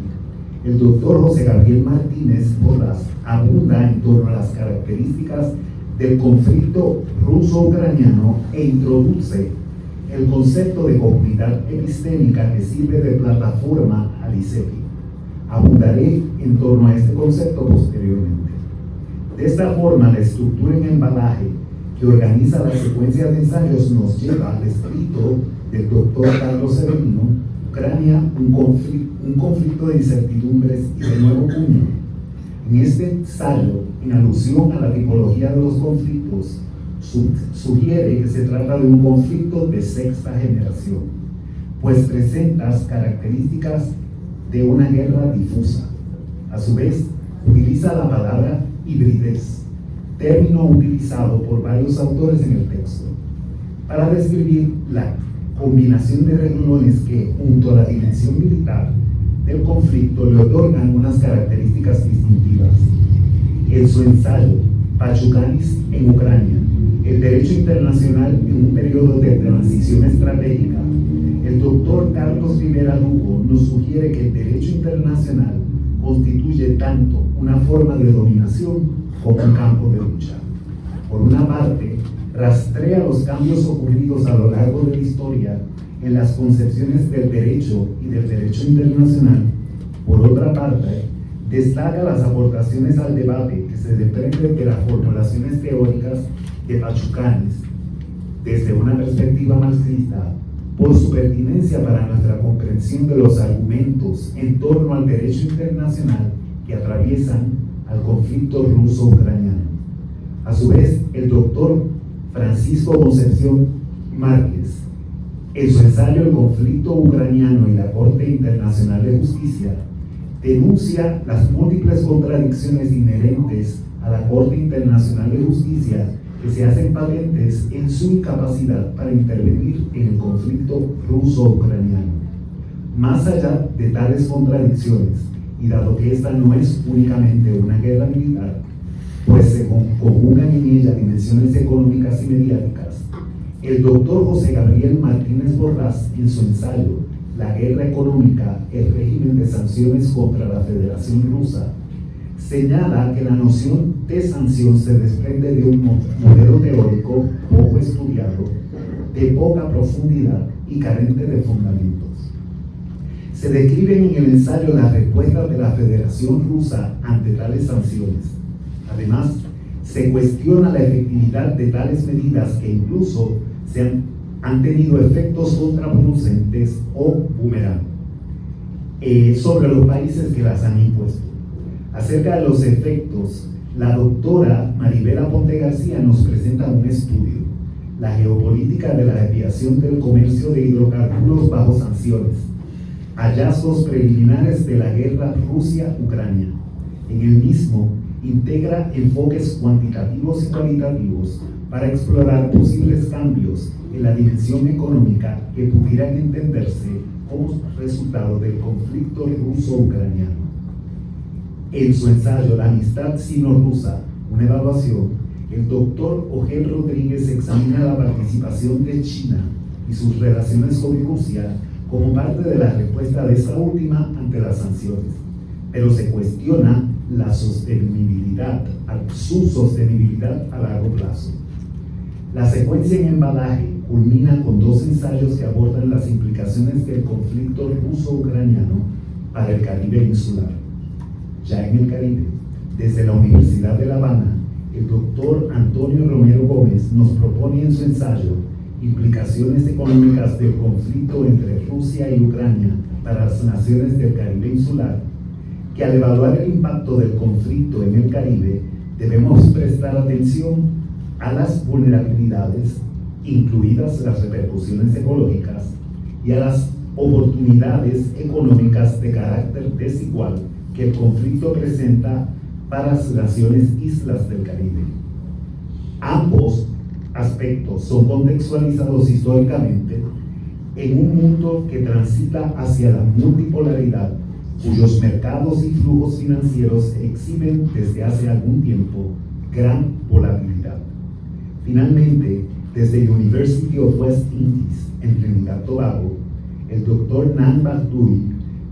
el doctor José Gabriel Martínez Borrás abunda en torno a las características del conflicto ruso-ucraniano e introduce el concepto de comunidad epistémica que sirve de plataforma al ICEPI. Abundaré en torno a este concepto posteriormente. De esta forma, la estructura en embalaje que organiza la secuencia de ensayos nos lleva al escrito del doctor Carlos Severino, Ucrania, un conflicto de incertidumbres y de nuevo puño. En este ensayo, en alusión a la tipología de los conflictos, sugiere que se trata de un conflicto de sexta generación, pues presenta características de una guerra difusa. A su vez, utiliza la palabra hibridez, término utilizado por varios autores en el texto, para describir la combinación de renglones que, junto a la dimensión militar del conflicto, le otorgan unas características distintivas. En su ensayo, Pachucanis en Ucrania, el derecho internacional en un periodo de transición estratégica, el doctor Carlos Rivera Lugo nos sugiere que el derecho internacional constituye tanto una forma de dominación como un campo de lucha. Por una parte, rastrea los cambios ocurridos a lo largo de la historia en las concepciones del derecho y del derecho internacional. Por otra parte, destaca las aportaciones al debate que se desprenden de las formulaciones teóricas de Pachucanis desde una perspectiva marxista, por su pertinencia para nuestra comprensión de los argumentos en torno al derecho internacional que atraviesan al conflicto ruso-ucraniano. A su vez, el doctor Francisco Concepción Márquez, en su ensayo El conflicto ucraniano y la Corte Internacional de Justicia, denuncia las múltiples contradicciones inherentes a la Corte Internacional de Justicia que se hacen patentes en su incapacidad para intervenir en el conflicto ruso-ucraniano. Más allá de tales contradicciones, y dado que esta no es únicamente una guerra militar, pues se conjugan en ella dimensiones económicas y mediáticas, el doctor José Gabriel Martínez Borrás, en su ensayo La guerra económica, el régimen de sanciones contra la Federación Rusa, señala que la noción de sanción se desprende de un modelo teórico poco estudiado, de poca profundidad y carente de fundamentos. Se describen en el ensayo las respuestas de la Federación Rusa ante tales sanciones. Además, se cuestiona la efectividad de tales medidas que incluso han tenido efectos contraproducentes o boomerang sobre los países que las han impuesto. Acerca de los efectos, la doctora Maribela Ponte García nos presenta un estudio, La geopolítica de la desviación del comercio de hidrocarburos bajo sanciones, hallazgos preliminares de la guerra Rusia-Ucrania. En el mismo, integra enfoques cuantitativos y cualitativos para explorar posibles cambios en la dimensión económica que pudieran entenderse como resultado del conflicto ruso-ucraniano. En su ensayo La amistad sino-rusa, una evaluación, el doctor Ogel Rodríguez examina la participación de China y sus relaciones con Rusia como parte de la respuesta de esa última ante las sanciones, pero se cuestiona su sostenibilidad a largo plazo. La secuencia en embalaje culmina con dos ensayos que abordan las implicaciones del conflicto ruso-ucraniano para el Caribe insular. Ya en el Caribe, desde la Universidad de La Habana, el doctor Antonio Romero Gómez nos propone en su ensayo implicaciones económicas del conflicto entre Rusia y Ucrania para las naciones del Caribe insular, que al evaluar el impacto del conflicto en el Caribe debemos prestar atención a las vulnerabilidades, incluidas las repercusiones ecológicas, y a las oportunidades económicas de carácter desigual que el conflicto presenta para las naciones islas del Caribe. Ambos aspectos son contextualizados históricamente en un mundo que transita hacia la multipolaridad, cuyos mercados y flujos financieros exhiben desde hace algún tiempo gran volatilidad. Finalmente, desde University of West Indies, en Trinidad y Tobago, el doctor Nan Bartui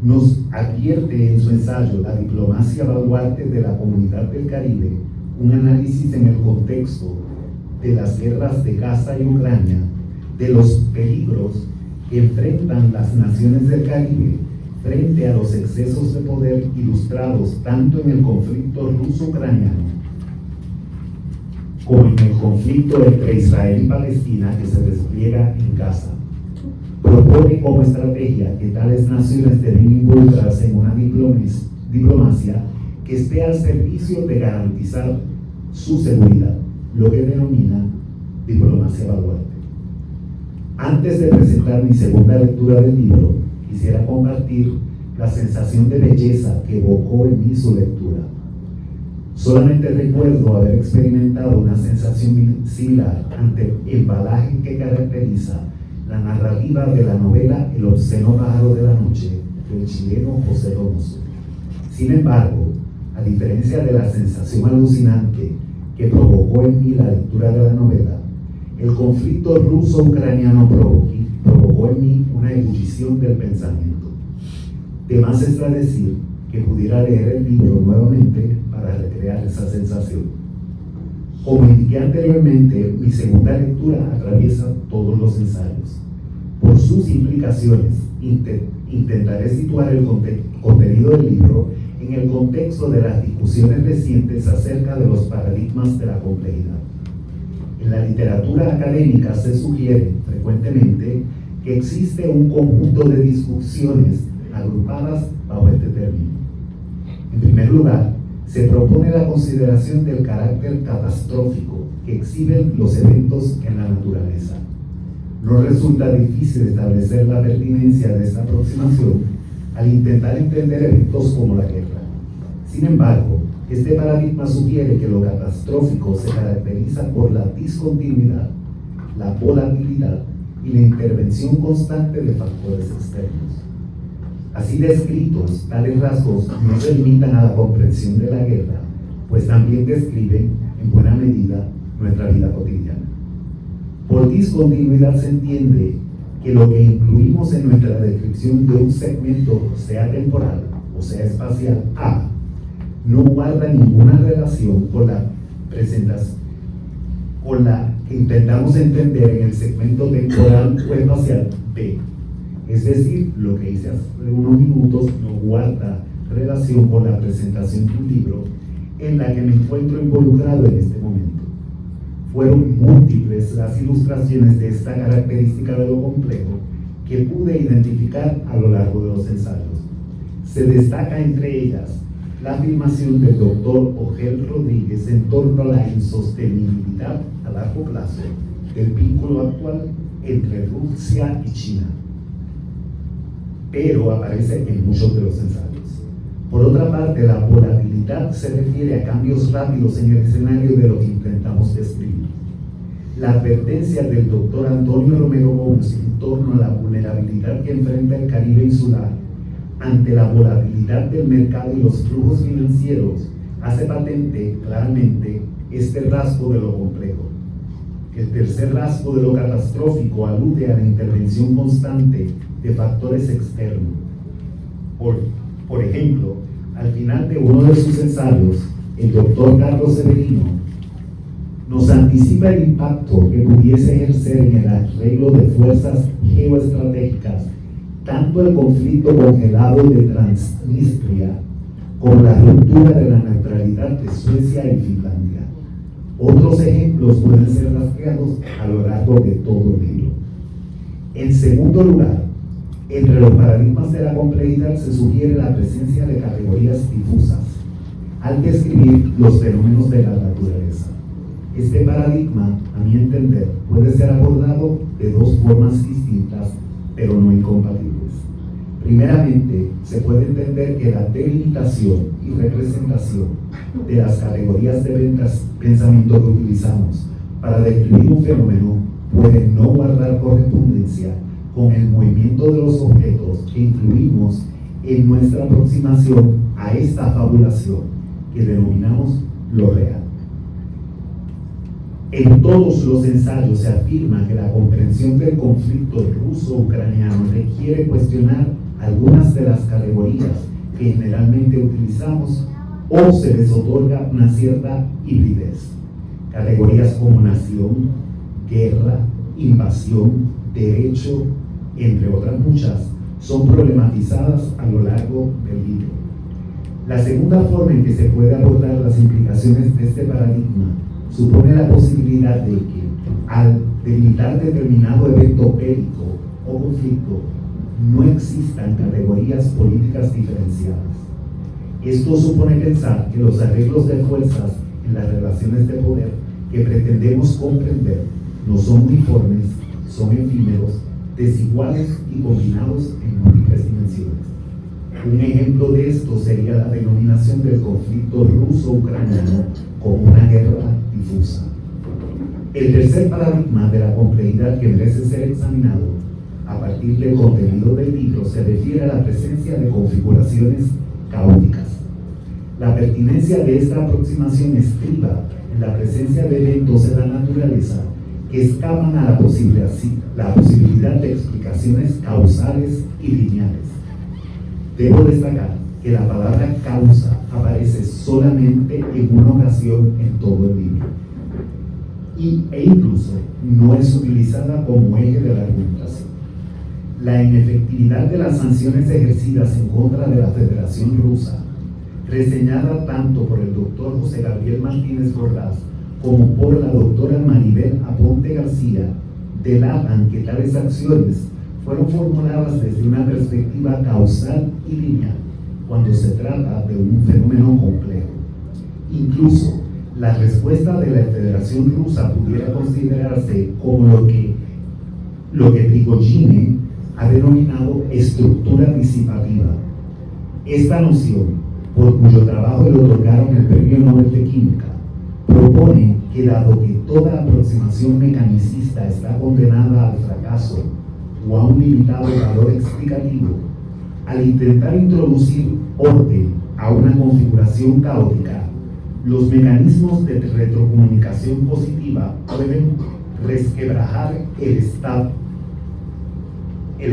nos advierte en su ensayo La diplomacia baluarte de la comunidad del Caribe, un análisis en el contexto de las guerras de Gaza y Ucrania, de los peligros que enfrentan las naciones del Caribe frente a los excesos de poder ilustrados tanto en el conflicto ruso-ucraniano como en el conflicto entre Israel y Palestina que se despliega en Gaza. Propone como estrategia que tales naciones deben involucrarse en una diplomacia que esté al servicio de garantizar su seguridad, lo que denomina diplomacia baluarte. Antes de presentar mi segunda lectura del libro, quisiera compartir la sensación de belleza que evocó en mí su lectura. Solamente recuerdo haber experimentado una sensación similar ante el embalaje que caracteriza la narrativa de la novela El obsceno pájaro de la noche del chileno José Donoso. Sin embargo, a diferencia de la sensación alucinante que provocó en mí la lectura de la novela, el conflicto ruso-ucraniano provocó en mí una ebullición del pensamiento. De más está decir que pudiera leer el libro nuevamente para recrear esa sensación. Como indiqué anteriormente, mi segunda lectura atraviesa todos los ensayos. Por sus implicaciones, intentaré situar el contenido del libro en el contexto de las discusiones recientes acerca de los paradigmas de la complejidad. En la literatura académica se sugiere frecuentemente que existe un conjunto de discusiones agrupadas bajo este término. En primer lugar, se propone la consideración del carácter catastrófico que exhiben los eventos en la naturaleza. No resulta difícil establecer la pertinencia de esta aproximación al intentar entender eventos como la guerra. Sin embargo, este paradigma sugiere que lo catastrófico se caracteriza por la discontinuidad, la volatilidad y la intervención constante de factores externos. Así descritos, tales rasgos no se limitan a la comprensión de la guerra, pues también describen, en buena medida, nuestra vida cotidiana. Por discontinuidad se entiende que lo que incluimos en nuestra descripción de un segmento, sea temporal o sea espacial A, no guarda ninguna relación con la presentación, con la que intentamos entender en el segmento temporal o espacial B. Es decir, lo que hice hace unos minutos no guarda relación con la presentación de un libro en la que me encuentro involucrado en este momento. Fueron múltiples las ilustraciones de esta característica de lo complejo que pude identificar a lo largo de los ensayos. Se destaca entre ellas la afirmación del doctor Ogel Rodríguez en torno a la insostenibilidad a largo plazo del vínculo actual entre Rusia y China, pero aparece en muchos de los ensayos. Por otra parte, la volatilidad se refiere a cambios rápidos en el escenario de lo que intentamos describir. La advertencia del doctor Antonio Romero Gómez en torno a la vulnerabilidad que enfrenta el Caribe insular ante la volatilidad del mercado y los flujos financieros hace patente claramente este rasgo de lo complejo. El tercer rasgo de lo catastrófico alude a la intervención constante de factores externos. Por ejemplo, al final de uno de sus ensayos, el doctor Carlos Severino nos anticipa el impacto que pudiese ejercer en el arreglo de fuerzas geoestratégicas tanto el conflicto congelado de Transnistria como la ruptura de la neutralidad de Suecia y Finlandia. Otros ejemplos pueden ser rastreados a lo largo de todo el libro. En segundo lugar, entre los paradigmas de la complejidad se sugiere la presencia de categorías difusas al describir los fenómenos de la naturaleza. Este paradigma, a mi entender, puede ser abordado de dos formas distintas, pero no incompatibles. Primeramente, se puede entender que la delimitación y representación de las categorías de pensamiento que utilizamos para describir un fenómeno puede no guardar correspondencia con el movimiento de los objetos que incluimos en nuestra aproximación a esta fabulación que denominamos lo real. En todos los ensayos se afirma que la comprensión del conflicto ruso-ucraniano requiere cuestionar algunas de las categorías que generalmente utilizamos o se les otorga una cierta hibridez. Categorías como nación, guerra, invasión, derecho, entre otras muchas, son problematizadas a lo largo del libro. La segunda forma en que se puede abordar las implicaciones de este paradigma supone la posibilidad de que, al delimitar determinado evento bélico o conflicto, no existan categorías políticas diferenciadas. Esto supone pensar que los arreglos de fuerzas en las relaciones de poder que pretendemos comprender no son uniformes, son efímeros, desiguales y combinados en múltiples dimensiones. Un ejemplo de esto sería la denominación del conflicto ruso-ucraniano como una guerra difusa. El tercer paradigma de la complejidad que merece ser examinado a partir del contenido del libro se refiere a la presencia de configuraciones caóticas. La pertinencia de esta aproximación estriba en la presencia de eventos en la naturaleza que escapan a la posibilidad de explicaciones causales y lineales. Debo destacar que la palabra causa aparece solamente en una ocasión en todo el libro e incluso no es utilizada como eje de la argumentación. La inefectividad de las sanciones ejercidas en contra de la Federación Rusa, reseñada tanto por el doctor José Gabriel Martínez Borrás como por la doctora Maribel Aponte García, delatan que tales acciones fueron formuladas desde una perspectiva causal y lineal, cuando se trata de un fenómeno complejo. Incluso, la respuesta de la Federación Rusa pudiera considerarse como lo que Prigogine ha denominado estructura disipativa. Esta noción, por cuyo trabajo le otorgaron el Premio Nobel de Química, propone que dado que toda aproximación mecanicista está condenada al fracaso o a un limitado valor explicativo, al intentar introducir orden a una configuración caótica, los mecanismos de retrocomunicación positiva pueden resquebrajar el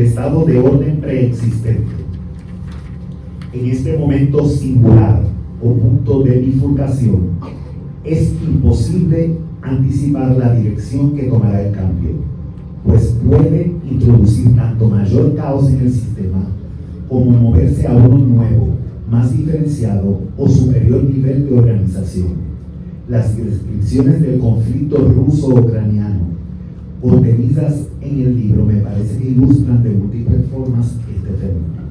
estado de orden preexistente. En este momento singular o punto de bifurcación, es imposible anticipar la dirección que tomará el cambio, pues puede introducir tanto mayor caos en el sistema como moverse a uno nuevo, más diferenciado o superior nivel de organización. Las descripciones del conflicto ruso-ucraniano contenidas en el libro me parece que ilustran de múltiples formas este fenómeno.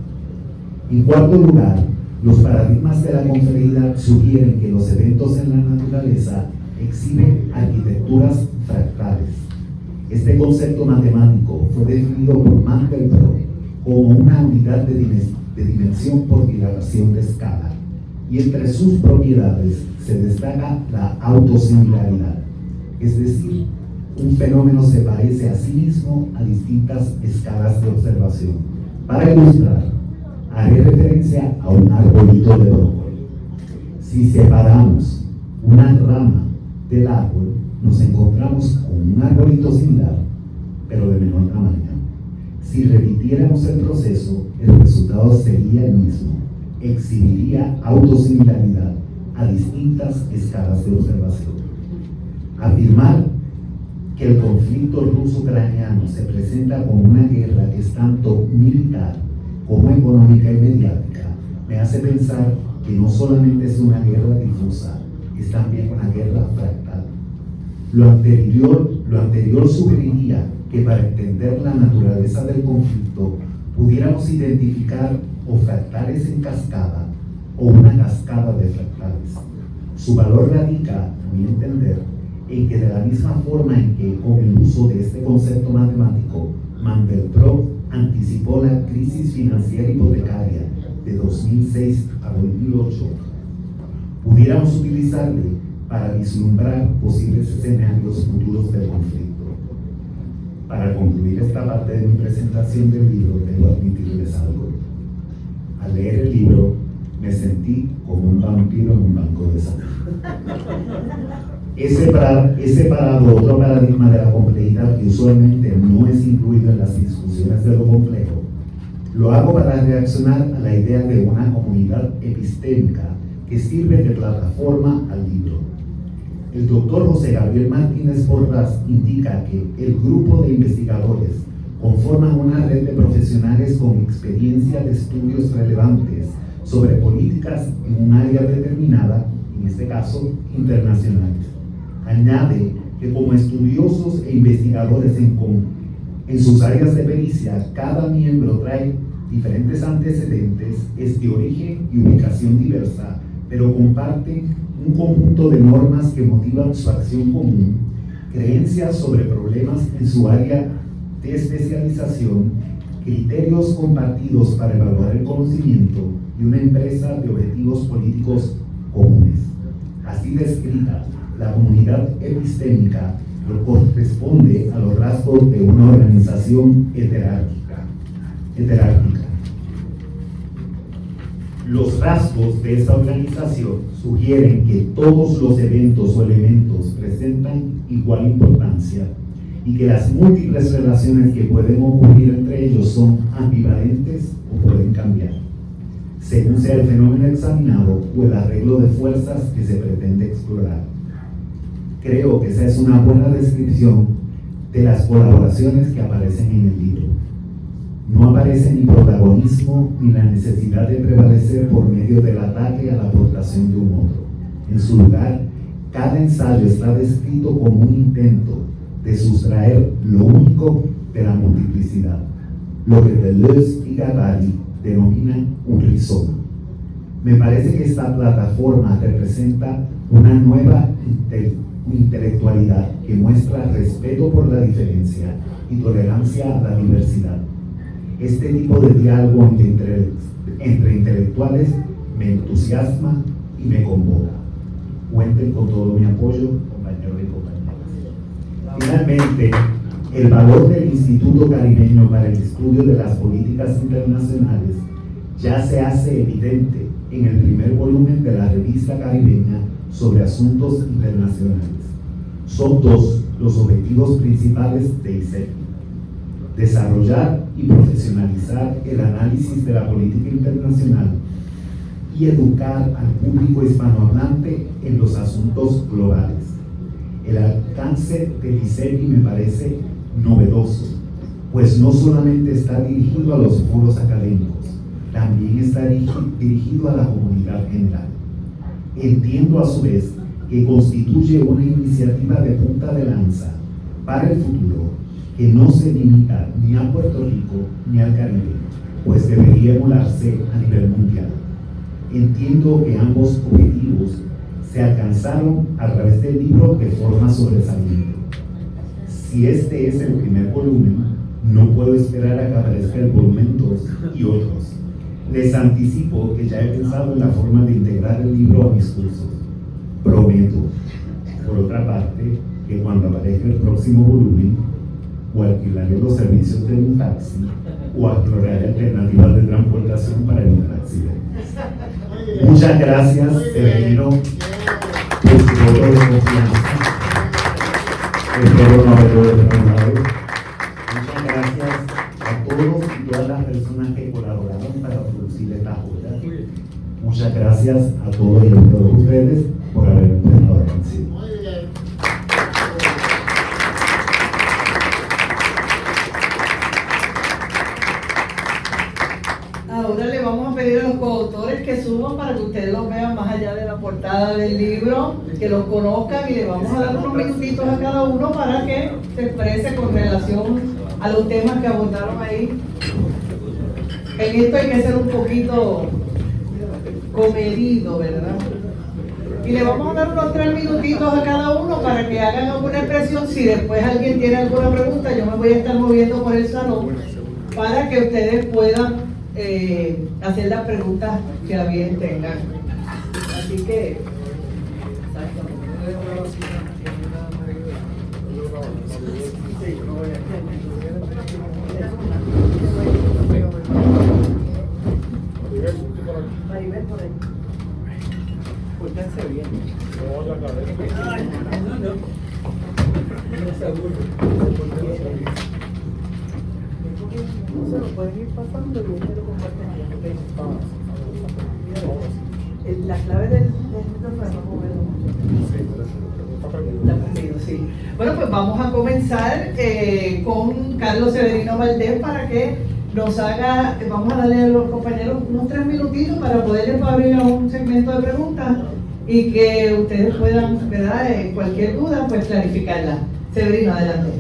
En cuarto lugar, los paradigmas de la complejidad sugieren que los eventos en la naturaleza exhiben arquitecturas fractales. Este concepto matemático fue definido por Mandelbrot como una unidad de dimensión por dilatación de escala, y entre sus propiedades se destaca la autosimilaridad, es decir, un fenómeno se parece a sí mismo a distintas escalas de observación. Para ilustrar, haré referencia a un arbolito de brócoli. Si separamos una rama del árbol, nos encontramos con un arbolito similar, pero de menor tamaño. Si repitiéramos el proceso, el resultado sería el mismo. Exhibiría autosimilaridad a distintas escalas de observación. Afirmar que el conflicto ruso-ucraniano se presenta como una guerra que es tanto militar como económica y mediática me hace pensar que no solamente es una guerra difusa, es también una guerra fractal. Lo anterior sugeriría que para entender la naturaleza del conflicto pudiéramos identificar o fractales en cascada o una cascada de fractales. Su valor radica, a mi entender, en que de la misma forma en que con el uso de este concepto matemático Mandelbrot anticipó la crisis financiera hipotecaria de 2006 a 2008, pudiéramos utilizarle para vislumbrar posibles escenarios futuros del conflicto. Para concluir esta parte de mi presentación del libro, debo admitirles algo. Al leer el libro, me sentí como un vampiro en un banco de sangre. He separado otro paradigma de la complejidad que usualmente no es incluido en las discusiones de lo complejo. Lo hago para reaccionar a la idea de una comunidad epistémica que sirve de plataforma al libro. El doctor José Gabriel Martínez Porras indica que el grupo de investigadores conforman una red de profesionales con experiencia de estudios relevantes sobre políticas en un área determinada, en este caso internacionales. Añade que como estudiosos e investigadores en sus áreas de pericia, cada miembro trae diferentes antecedentes, es de origen y ubicación diversa, pero comparten un conjunto de normas que motivan su acción común, creencias sobre problemas en su área de especialización, criterios compartidos para evaluar el conocimiento y una empresa de objetivos políticos comunes. Así descrita, la comunidad epistémica corresponde a los rasgos de una organización heterárquica. Los rasgos de esta organización sugieren que todos los eventos o elementos presentan igual importancia y que las múltiples relaciones que pueden ocurrir entre ellos son ambivalentes o pueden cambiar, según sea el fenómeno examinado o el arreglo de fuerzas que se pretende explorar. Creo que esa es una buena descripción de las colaboraciones que aparecen en el libro. No aparece ni protagonismo ni la necesidad de prevalecer por medio del ataque a la aportación de un otro. En su lugar, cada ensayo está descrito como un intento de sustraer lo único de la multiplicidad, lo que Deleuze y Guattari denominan un rizoma. Me parece que esta plataforma representa una nueva intelectualidad que muestra respeto por la diferencia y tolerancia a la diversidad. Este tipo de diálogo entre intelectuales me entusiasma y me convoca. Cuenten con todo mi apoyo, compañeros y compañeras. Finalmente, el valor del Instituto Caribeño para el Estudio de las Políticas Internacionales ya se hace evidente en el primer volumen de la revista caribeña sobre asuntos internacionales. Son dos los objetivos principales de ICEPI: desarrollar y profesionalizar el análisis de la política internacional y educar al público hispanohablante en los asuntos globales. El alcance del ICEPI me parece novedoso, pues no solamente está dirigido a los foros académicos, también está dirigido a la comunidad general. Entiendo a su vez que constituye una iniciativa de punta de lanza para el futuro que no se limita ni a Puerto Rico ni al Caribe, pues debería emularse a nivel mundial. Entiendo que ambos objetivos se alcanzaron a través del libro de forma sobresaliente. Si este es el primer volumen, no puedo esperar a que aparezca el volumen 2 y otros. Les anticipo que ya he pensado en la forma de integrar el libro a mis cursos. Prometo, por otra parte, que cuando aparezca el próximo volumen, o alquilaré los servicios de un taxi, o exploraré alternativas de transportación para evitar accidentes. Muchas gracias, Severino, por su voto de confianza. Espero no haberlo defraudado. Muchas gracias a todos y todas las personas que colaboraron para producir esta joya. Muchas gracias a todos y a todos ustedes por haberme prestado atención. Ahora le vamos a pedir a los coautores que suban para que ustedes los vean más allá de la portada del libro. que los conozcan y le vamos a dar unos minutitos a cada uno para que se exprese con relación a los temas que abordaron ahí. En esto hay que ser un poquito comedido, ¿verdad? Y le vamos a dar unos 3 minutitos a cada uno para que hagan alguna expresión. Si después alguien tiene alguna pregunta, yo me voy a estar moviendo por el salón para que ustedes puedan hacer las preguntas que a bien tengan. Así que, Maribel por ahí. Pórtense bien. Se lo pueden ir pasando y yo te lo comparten ahí. La clave del micrófono no moverlo mucho. Sí. Bueno, pues vamos a comenzar con Carlos Severino Valdés para que nos haga, vamos a darle a los compañeros unos 3 minutitos para poderles abrir a un segmento de preguntas y que ustedes puedan, ¿verdad? Cualquier duda, pues clarificarla. Severino, adelante.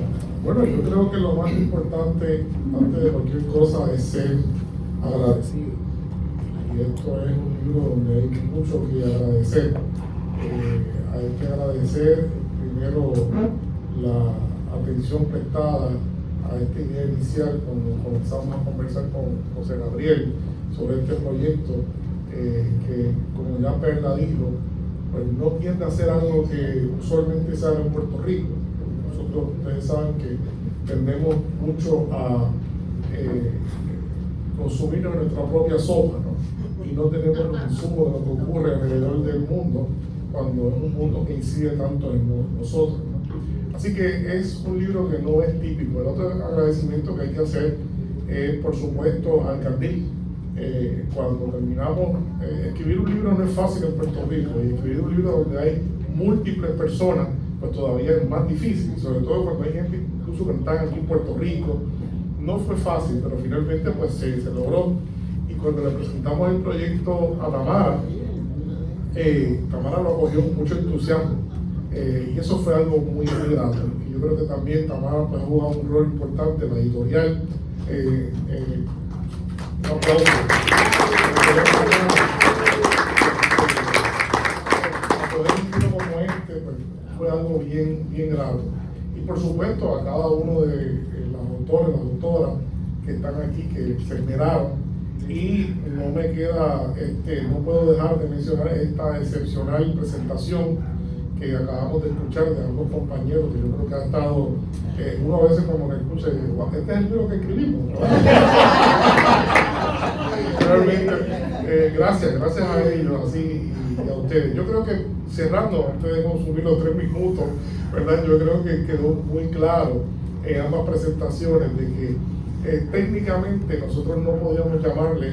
Bueno, yo creo que lo más importante antes de cualquier cosa es ser agradecido. Y esto es un libro donde hay mucho que agradecer. Hay que agradecer primero la atención prestada a esta idea inicial cuando comenzamos a conversar con José Gabriel sobre este proyecto, que como ya Perla dijo, pues no tiende a ser algo que usualmente se haga en Puerto Rico. Nosotros, ustedes saben que tendemos mucho a consumir nuestra propia sopa, ¿no? Y no tenemos el consumo de lo que ocurre alrededor del mundo cuando es un mundo que incide tanto en nosotros, ¿no? Así que es un libro que no es típico. El otro agradecimiento que hay que hacer es, por supuesto, al Candil. Cuando terminamos, escribir un libro no es fácil en Puerto Rico, y escribir un libro donde hay múltiples personas, pues todavía es más difícil, sobre todo cuando hay gente incluso que están aquí en Puerto Rico. No fue fácil, pero finalmente pues se logró. Y cuando le presentamos el proyecto a Tamara, Tamara lo acogió con mucho entusiasmo, y eso fue algo muy grato. Y yo creo que también Tamara pues, ha jugado un rol importante en la editorial. Un aplauso. Poder un libro como este pues, fue algo bien grato. Y por supuesto a cada uno de las autores, las doctoras que están aquí, que se esmeraron. Y no me queda, no puedo dejar de mencionar esta excepcional presentación que acabamos de escuchar de ambos compañeros, que yo creo que ha estado, uno a veces como que escucha, este es el libro que escribimos, ¿no? Realmente, gracias a ellos así, y a ustedes. Yo creo que cerrando, antes de consumir los 3 minutos, ¿verdad? Yo creo que quedó muy claro en ambas presentaciones de que técnicamente nosotros no podíamos llamarle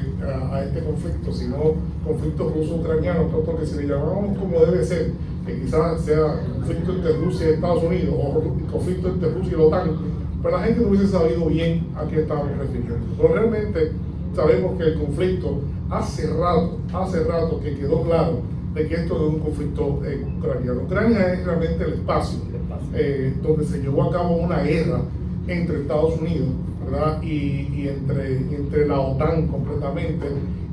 a este conflicto, sino conflicto ruso-ucraniano, porque si le llamamos como debe ser, que quizás sea conflicto entre Rusia y Estados Unidos, o conflicto entre Rusia y la OTAN, pues la gente no hubiese sabido bien a qué estábamos refiriendo. Pero realmente sabemos que el conflicto hace rato que quedó claro de que esto no es un conflicto ucraniano. Ucrania es realmente el espacio donde se llevó a cabo una guerra entre Estados Unidos, ¿verdad? y entre la OTAN completamente,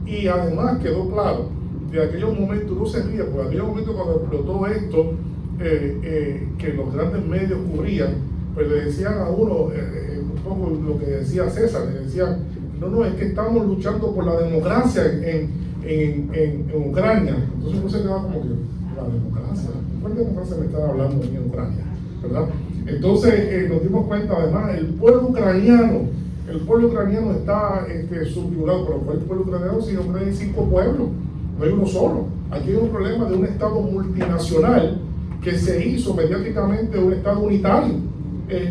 y además quedó claro de aquellos momentos, no se ríe, porque en aquellos momentos cuando explotó esto, que los grandes medios cubrían, pues le decían a uno, un poco lo que decía César, le decían, no, es que estamos luchando por la democracia en Ucrania. Entonces uno se queda como que, la democracia, ¿cuál democracia me está hablando en Ucrania? ¿Verdad? Entonces nos dimos cuenta, además, el pueblo ucraniano está subyugado. Pero ¿cuál pueblo ucraniano si no hay 5 pueblos? No hay uno solo. Aquí hay un problema de un Estado multinacional que se hizo mediáticamente un Estado unitario,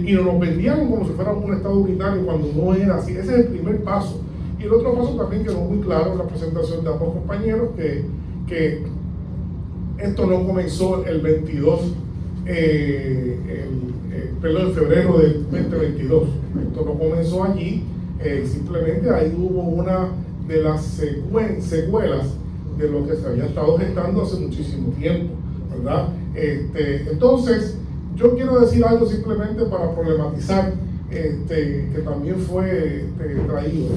y nos lo vendían como si fuera un Estado unitario cuando no era así. Ese es el primer paso. Y el otro paso también quedó muy claro en la presentación de ambos compañeros, que esto no comenzó el 22, en febrero del 2022. Esto no comenzó allí, simplemente ahí hubo una de las secuelas de lo que se había estado gestando hace muchísimo tiempo, ¿verdad? Entonces, yo quiero decir algo simplemente para problematizar, que también fue traído.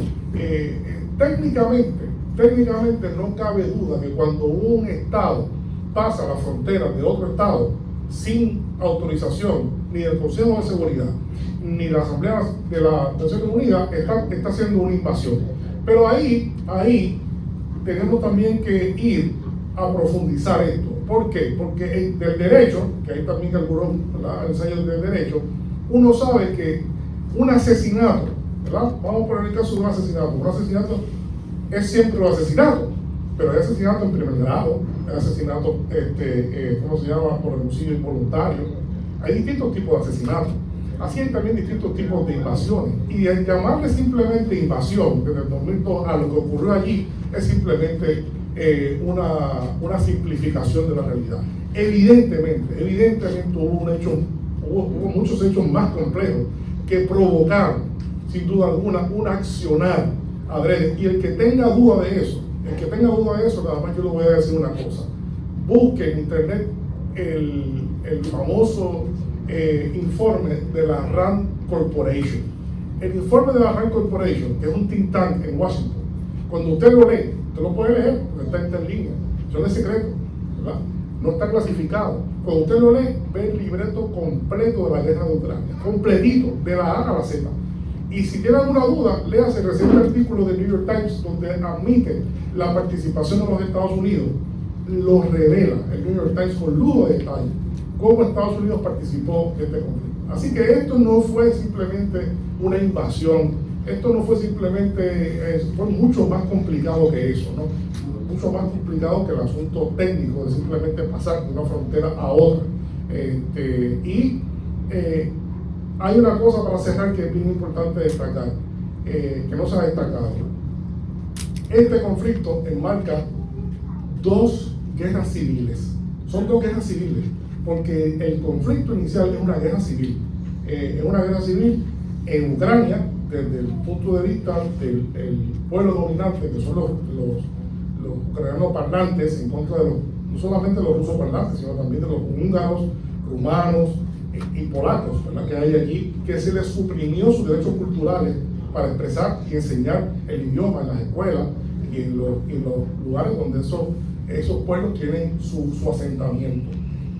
Técnicamente no cabe duda que cuando un Estado pasa la frontera de otro Estado sin autorización ni del Consejo de Seguridad ni la Asamblea de las Naciones Unidas, está haciendo una invasión. Pero ahí tenemos también que ir a profundizar esto. ¿Por qué? Porque del derecho, que hay también algunos ensayos del derecho, uno sabe que un asesinato, ¿verdad? Vamos a poner el caso de un asesinato es siempre un asesinato, pero hay asesinato en primer grado, hay asesinato, ¿cómo se llama?, por homicidio involuntario. Hay distintos tipos de asesinatos. Así hay también distintos tipos de invasiones. Y el llamarle simplemente invasión desde el 2002 a lo que ocurrió allí es simplemente una simplificación de la realidad. Evidentemente hubo muchos hechos más complejos que provocaron, sin duda alguna, un accionar adrede. Y el que tenga duda de eso, nada más yo le voy a decir una cosa: busque en internet el famoso informe de la RAND Corporation. El informe de la RAND Corporation, que es un think tank en Washington, cuando usted lo lee, usted lo puede leer, porque está en línea, eso no es secreto, ¿verdad? No está clasificado. Cuando usted lo lee, ve el libreto completo de la guerra de Ucrania, completito, de la A a la Z. Y si tiene alguna duda, léase el reciente artículo del New York Times, donde admite la participación de los Estados Unidos. Lo revela el New York Times con lujo de detalle cómo Estados Unidos participó en este conflicto. Así que esto no fue simplemente una invasión, esto no fue simplemente, fue mucho más complicado que eso, ¿no? Mucho más complicado que el asunto técnico de simplemente pasar de una frontera a otra. Hay una cosa para cerrar que es bien importante destacar, que no se ha destacado. Este conflicto enmarca dos guerras civiles. Son dos guerras civiles, porque el conflicto inicial es una guerra civil. Es una guerra civil en Ucrania, desde el punto de vista del pueblo dominante, que son los ucranianos parlantes, en contra de no solamente los rusos parlantes, sino también de los húngaros, rumanos y polacos, ¿verdad?, que hay allí, que se les suprimió sus derechos culturales para expresar y enseñar el idioma en las escuelas y en los lugares donde esos pueblos tienen su asentamiento.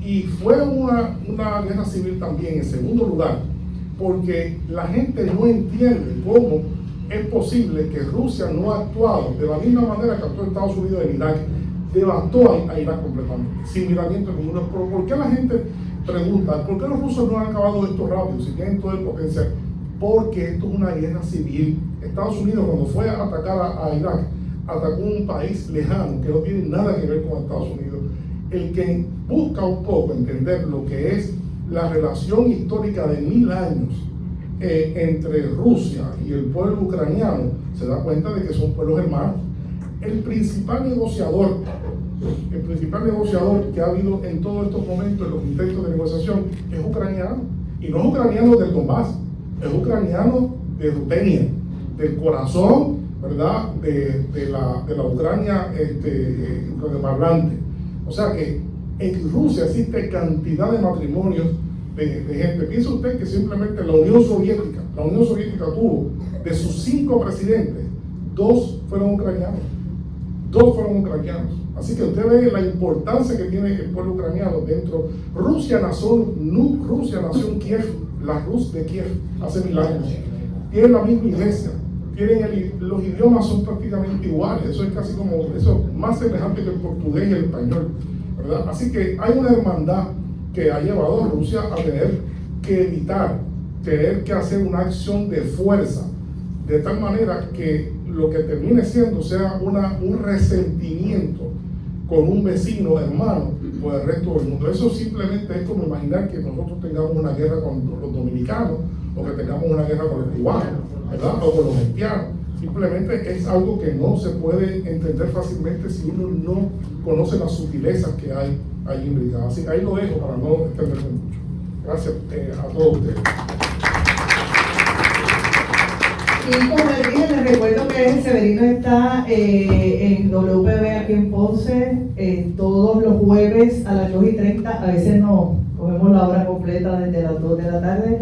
Y fue una guerra civil también, en segundo lugar, porque la gente no entiende cómo es posible que Rusia no ha actuado de la misma manera que actuó Estados Unidos en Irak. Devastó a Irak completamente, sin miramiento ninguno. ¿Por qué la gente pregunta, por qué los rusos no han acabado esto rápido, si tienen todo el potencial? Porque esto es una guerra civil. Estados Unidos, cuando fue a atacar a Irak, atacó un país lejano que no tiene nada que ver con Estados Unidos. El que busca un poco entender lo que es la relación histórica de 1000 años entre Rusia y el pueblo ucraniano, se da cuenta de que son pueblos hermanos. El principal negociador que ha habido en todos estos momentos, en los intentos de negociación, es ucraniano. Y no es ucraniano del Donbass, es ucraniano de Rutenia, del corazón, ¿verdad?, de la Ucrania parlante. O sea que en Rusia existe cantidad de matrimonios de gente. Piensa usted que simplemente la Unión Soviética tuvo, de sus 5 presidentes, 2 fueron ucranianos. Así que usted ve la importancia que tiene el pueblo ucraniano dentro. Rusia nació en Kiev, la Rus de Kiev, hace 1000 años. Tienen la misma iglesia, los idiomas son prácticamente iguales. Eso es casi como, eso más semejante que el portugués y el español, ¿verdad? Así que hay una hermandad que ha llevado a Rusia a tener que hacer una acción de fuerza, de tal manera que lo que termine siendo sea un resentimiento con un vecino hermano por el resto del mundo. Eso simplemente es como imaginar que nosotros tengamos una guerra con los dominicanos, o que tengamos una guerra con los cubanos, ¿verdad?, o con los haitianos. Simplemente es algo que no se puede entender fácilmente si uno no conoce las sutilezas que hay allí imbricadas. Así que ahí lo dejo para no extenderme mucho. Gracias a todos ustedes. Y como les dije, les recuerdo que Severino está en WPB aquí en Ponce todos los jueves a las 2:30. A veces no cogemos la hora completa desde las 2 de la tarde,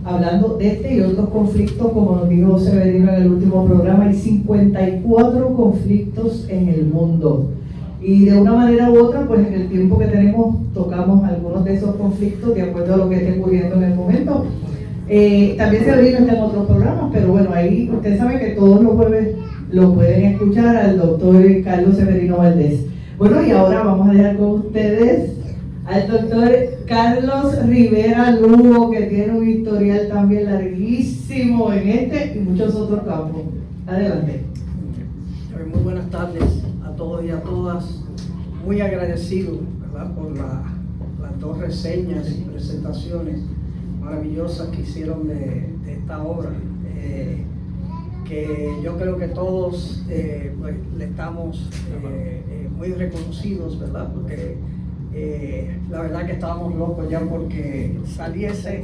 hablando de este y otros conflictos. Como nos dijo Severino en el último programa, hay 54 conflictos en el mundo. Y de una manera u otra, pues en el tiempo que tenemos, tocamos algunos de esos conflictos de acuerdo a lo que esté ocurriendo en el momento. También Severino está en otros programas, pero bueno, ahí usted sabe que todos los jueves lo pueden escuchar al doctor Carlos Severino Valdés. Bueno, y ahora vamos a dejar con ustedes al doctor Carlos Rivera Lugo, que tiene un historial también larguísimo en este y muchos otros campos. Adelante. Muy buenas tardes a todos y a todas. Muy agradecido, ¿verdad?, por las dos reseñas y presentaciones maravillosas que hicieron de esta obra, que yo creo que todos pues, le estamos muy reconocidos, ¿verdad?, porque la verdad que estábamos locos ya porque saliese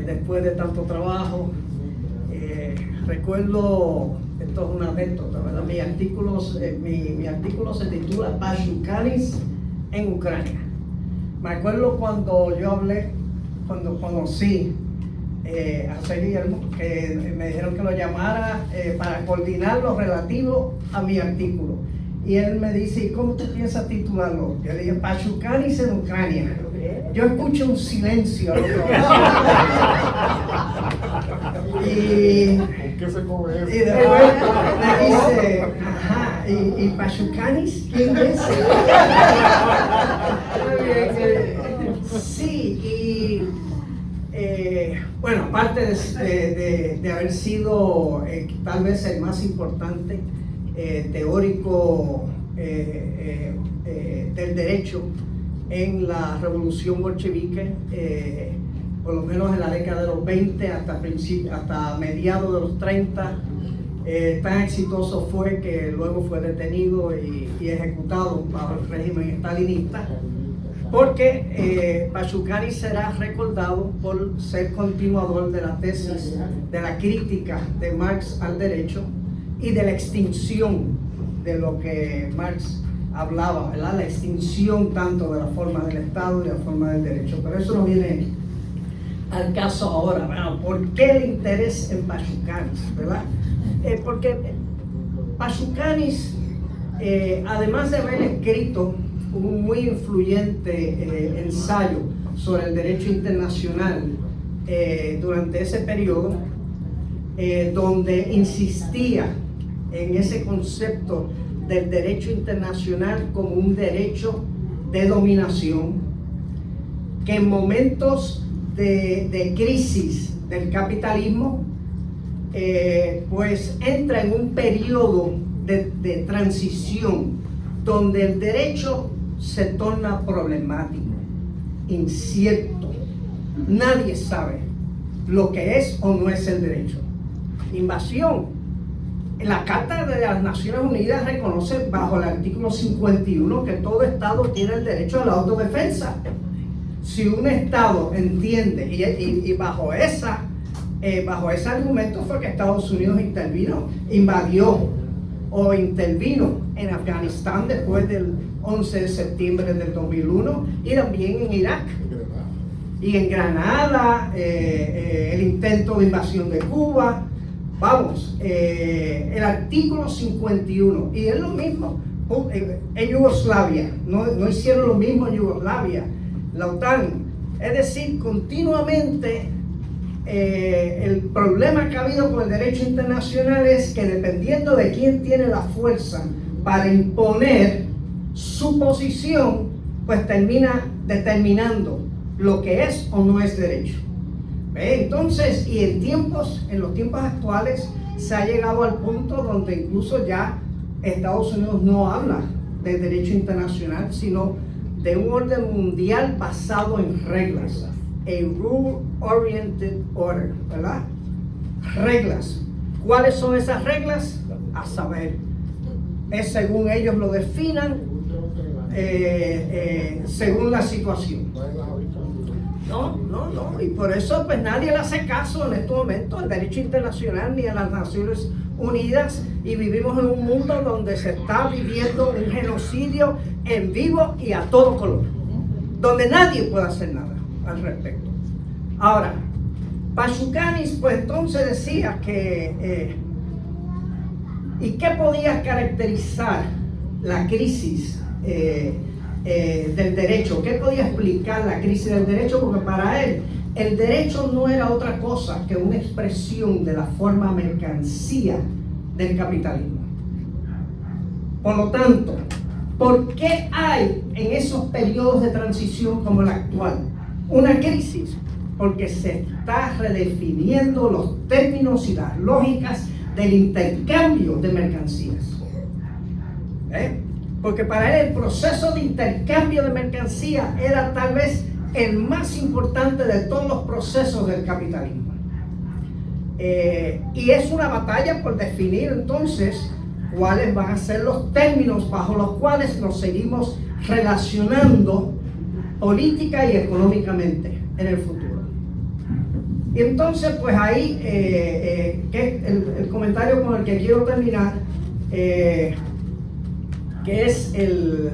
después de tanto trabajo. Recuerdo, esto es una anécdota, ¿verdad? Mi artículo se titula Pashukanis en Ucrania. Me acuerdo cuando yo cuando conocí a Guillermo, que me dijeron que lo llamara para coordinar lo relativo a mi artículo. Y él me dice, ¿y cómo tú piensas titularlo? Yo le dije, Pashukanis en Ucrania. Yo escucho un silencio al otro lado. ¿Qué se come eso? Y después me dice, ajá, ¿y Pashukanis? ¿Quién es? Sí, y bueno, aparte de haber sido tal vez el más importante teórico del derecho en la revolución bolchevique, por lo menos en la década de los 20 hasta mediados de los 30, tan exitoso fue que luego fue detenido y ejecutado bajo el régimen stalinista, porque Pashukanis será recordado por ser continuador de la tesis de la crítica de Marx al derecho y de la extinción de lo que Marx hablaba, ¿verdad? La extinción tanto de la forma del Estado y la forma del derecho. Pero eso no viene al caso ahora. Bueno, ¿por qué el interés en Pashukanis, verdad? Porque Pashukanis, además de haber escrito un muy influyente ensayo sobre el derecho internacional durante ese periodo, donde insistía en ese concepto del derecho internacional como un derecho de dominación, que en momentos de crisis del capitalismo pues entra en un periodo de transición donde el derecho se torna problemático, incierto. Nadie sabe lo que es o no es el derecho. Invasión. La Carta de las Naciones Unidas reconoce bajo el artículo 51 que todo Estado tiene el derecho a la autodefensa. Si un Estado entiende, y bajo ese argumento fue que Estados Unidos invadió o intervino en Afganistán después del 11 de septiembre del 2001 y también en Irak y en Granada, el intento de invasión de Cuba. Vamos, el artículo 51, y es lo mismo en Yugoslavia, no hicieron lo mismo en Yugoslavia, la OTAN. Es decir, continuamente el problema que ha habido con el derecho internacional es que dependiendo de quién tiene la fuerza para imponer su posición, pues termina determinando lo que es o no es derecho. Entonces, y en los tiempos actuales se ha llegado al punto donde incluso ya Estados Unidos no habla de derecho internacional, sino de un orden mundial basado en reglas, a rule-oriented order, ¿verdad? Reglas. ¿Cuáles son esas reglas? A saber, es según ellos lo definan, según la situación. No, y por eso pues nadie le hace caso en estos momentos al derecho internacional ni a las Naciones Unidas, y vivimos en un mundo donde se está viviendo un genocidio en vivo y a todo color, donde nadie puede hacer nada al respecto. Ahora, Pachucanis pues entonces decía que ¿y qué podía caracterizar la crisis del derecho? ¿Qué podía explicar la crisis del derecho? Porque para él el derecho no era otra cosa que una expresión de la forma mercancía del capitalismo. Por lo tanto, ¿por qué hay en esos periodos de transición como el actual una crisis? Porque se está redefiniendo los términos y las lógicas del intercambio de mercancías. Porque para él el proceso de intercambio de mercancía era tal vez el más importante de todos los procesos del capitalismo. Y es una batalla por definir entonces cuáles van a ser los términos bajo los cuales nos seguimos relacionando política y económicamente en el futuro. Y entonces pues ahí que el comentario con el que quiero terminar, que es el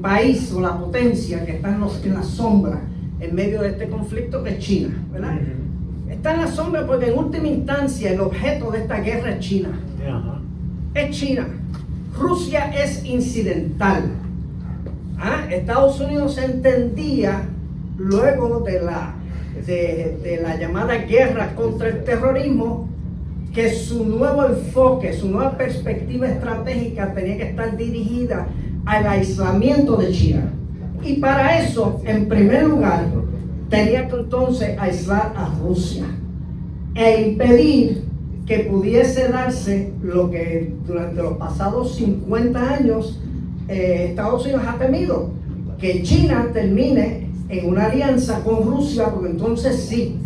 país o la potencia que está en la sombra en medio de este conflicto, que es China, ¿verdad? Está en la sombra porque en última instancia el objeto de esta guerra es China. Es China. Rusia es incidental. Estados Unidos entendía, luego de la llamada guerra contra el terrorismo, que su nuevo enfoque, su nueva perspectiva estratégica tenía que estar dirigida al aislamiento de China. Y para eso, en primer lugar, tenía que entonces aislar a Rusia e impedir que pudiese darse lo que durante los pasados 50 años Estados Unidos ha temido, que China termine en una alianza con Rusia, porque entonces sí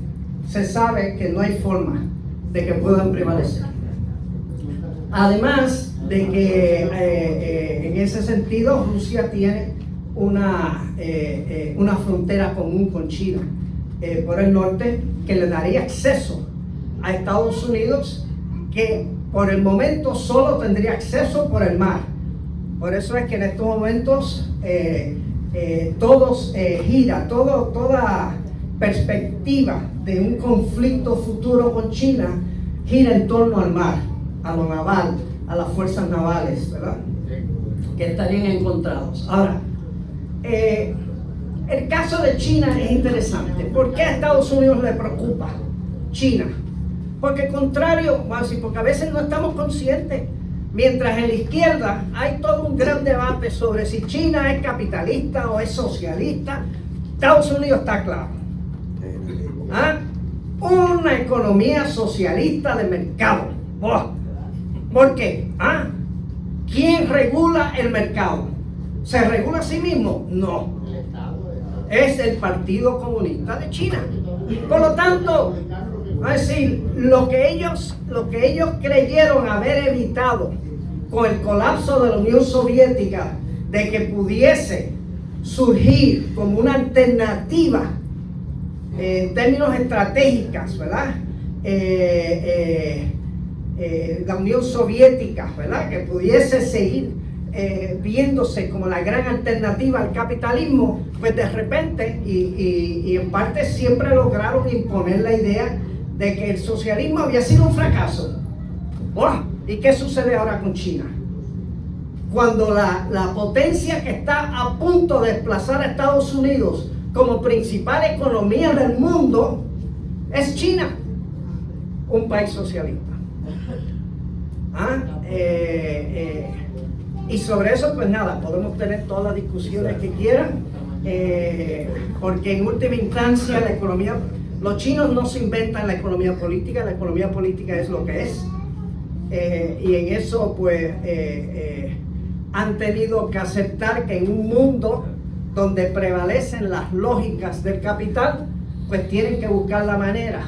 se sabe que no hay forma de que puedan prevalecer. Además de que en ese sentido Rusia tiene una frontera común con China por el norte, que le daría acceso a Estados Unidos, que por el momento solo tendría acceso por el mar. Por eso es que en estos momentos toda perspectiva de un conflicto futuro con China gira en torno al mar, a lo naval, a las fuerzas navales, ¿verdad? Que estarían encontrados. Ahora, el caso de China es interesante. ¿Por qué a Estados Unidos le preocupa China? Porque porque a veces no estamos conscientes. Mientras en la izquierda hay todo un gran debate sobre si China es capitalista o es socialista, Estados Unidos está claro. Una economía socialista de mercado. ¿Por qué? ¿Quién regula el mercado? ¿Se regula a sí mismo? No. Es el Partido Comunista de China. Por lo tanto, es decir, lo que ellos creyeron haber evitado con el colapso de la Unión Soviética, de que pudiese surgir como una alternativa en términos estratégicos, ¿verdad? La Unión Soviética, ¿verdad? Que pudiese seguir viéndose como la gran alternativa al capitalismo, pues de repente, y en parte siempre lograron imponer la idea de que el socialismo había sido un fracaso. ¿Y qué sucede ahora con China? Cuando la potencia que está a punto de desplazar a Estados Unidos como principal economía del mundo es China, un país socialista. Y sobre eso, pues nada, podemos tener todas las discusiones que quieran, porque en última instancia la economía, los chinos no se inventan la economía política es lo que es, y en eso pues han tenido que aceptar que en un mundo donde prevalecen las lógicas del capital, pues tienen que buscar la manera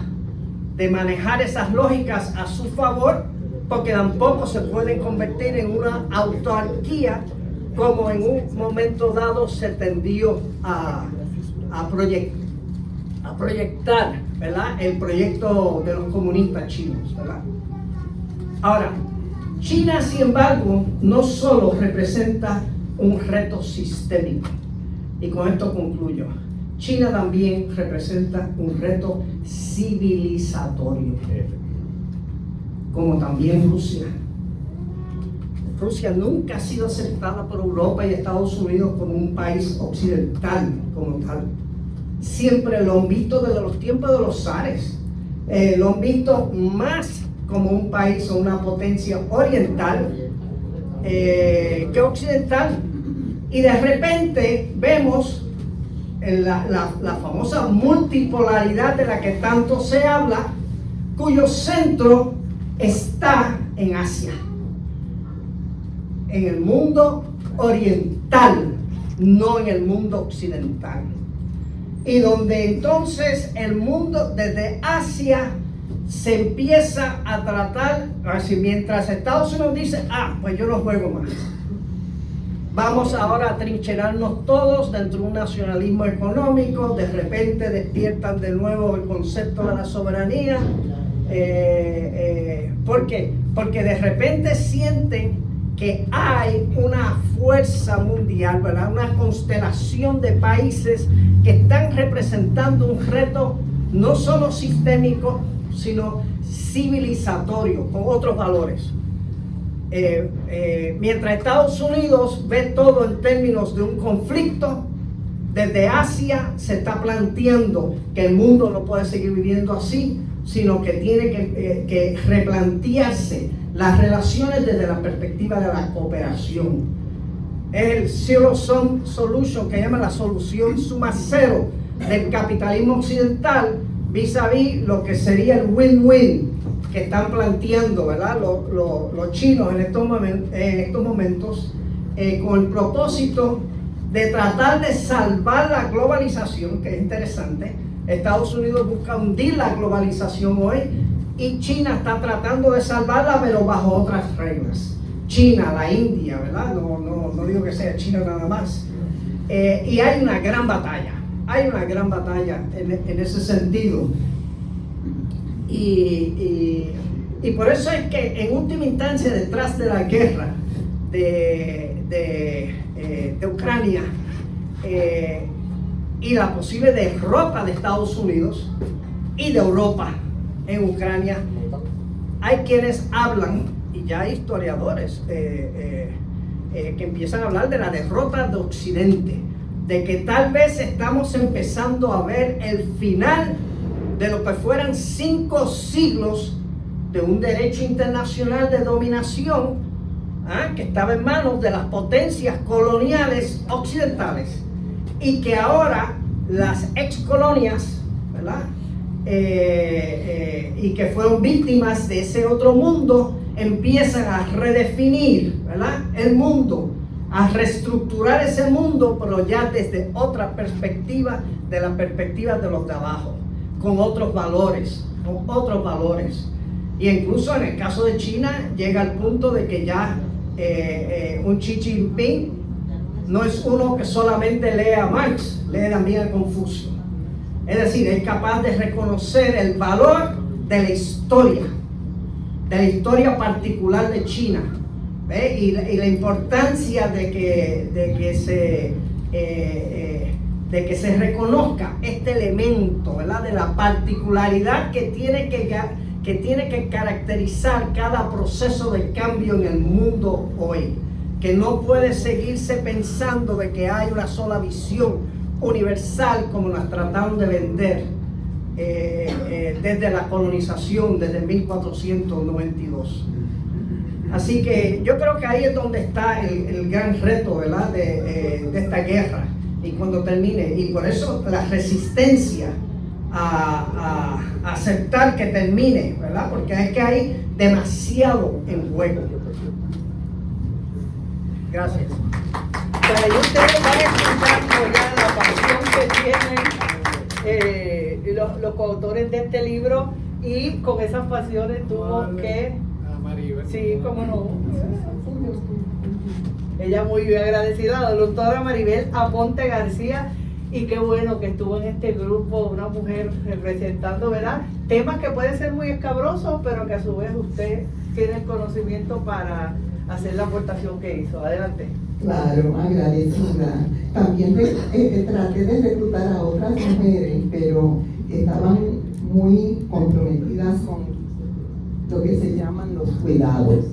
de manejar esas lógicas a su favor, porque tampoco se pueden convertir en una autarquía como en un momento dado se tendió a proyectar, ¿verdad?, el proyecto de los comunistas chinos, ¿verdad? Ahora, China, sin embargo, no solo representa un reto sistémico, y con esto concluyo. China también representa un reto civilizatorio, como también Rusia. Rusia nunca ha sido aceptada por Europa y Estados Unidos como un país occidental como tal. Siempre lo han visto desde los tiempos de los zares. Lo han visto más como un país o una potencia oriental que occidental. Y de repente vemos la famosa multipolaridad de la que tanto se habla, cuyo centro está en Asia, en el mundo oriental, no en el mundo occidental. Y donde entonces el mundo desde Asia se empieza a tratar, así mientras Estados Unidos dice, pues yo no juego más. Vamos ahora a trincherarnos todos dentro de un nacionalismo económico, de repente despiertan de nuevo el concepto de la soberanía. ¿Por qué? Porque de repente sienten que hay una fuerza mundial, ¿verdad?, una constelación de países que están representando un reto no solo sistémico, sino civilizatorio, con otros valores. Mientras Estados Unidos ve todo en términos de un conflicto, desde Asia se está planteando que el mundo no puede seguir viviendo así, sino que tiene que replantearse las relaciones desde la perspectiva de la cooperación. Es el Zero Sum Solution, que llama la solución suma cero del capitalismo occidental, vis a vis lo que sería el win-win que están planteando, ¿verdad?, los chinos en estos momentos, con el propósito de tratar de salvar la globalización, que es interesante. Estados Unidos busca hundir la globalización hoy y China está tratando de salvarla, pero bajo otras reglas. China, la India, ¿verdad? No digo que sea China nada más. Y hay una gran batalla en ese sentido. Y por eso es que en última instancia, detrás de la guerra de Ucrania y la posible derrota de Estados Unidos y de Europa en Ucrania, hay quienes hablan, y ya hay historiadores que empiezan a hablar de la derrota de Occidente, de que tal vez estamos empezando a ver el final de lo que fueran 5 siglos de un derecho internacional de dominación que estaba en manos de las potencias coloniales occidentales, y que ahora las excolonias, ¿verdad?, y que fueron víctimas de ese otro mundo, empiezan a redefinir, ¿verdad?, el mundo, a reestructurar ese mundo, pero ya desde otra perspectiva, de la perspectiva de los de abajo, con otros valores. Y incluso en el caso de China llega al punto de que ya un Xi Jinping no es uno que solamente lee a Marx, lee también a Confucio. Es decir, es capaz de reconocer el valor de la historia particular de China, ¿ve? Y la importancia de que se reconozca este elemento, ¿verdad?, de la particularidad que tiene que caracterizar cada proceso de cambio en el mundo hoy, que no puede seguirse pensando de que hay una sola visión universal como nos trataron de vender desde la colonización, desde 1492. Así que yo creo que ahí es donde está el gran reto, ¿verdad?, de esta guerra, y cuando termine, y por eso la resistencia a aceptar que termine, ¿verdad?, porque es que hay demasiado en juego. Gracias. Pues ahí ustedes van escuchando ya la pasión que tienen los coautores de este libro, y con esas pasiones tuvo que... Maribel. Sí, cómo no. ella muy bien agradecida, la doctora Maribel Aponte García, y qué bueno que estuvo en este grupo, una mujer representando, ¿verdad? Temas que pueden ser muy escabrosos, pero que a su vez usted tiene el conocimiento para hacer la aportación que hizo. Adelante. Claro, agradecida. También traté de reclutar a otras mujeres, pero estaban muy comprometidas con lo que se llaman los cuidados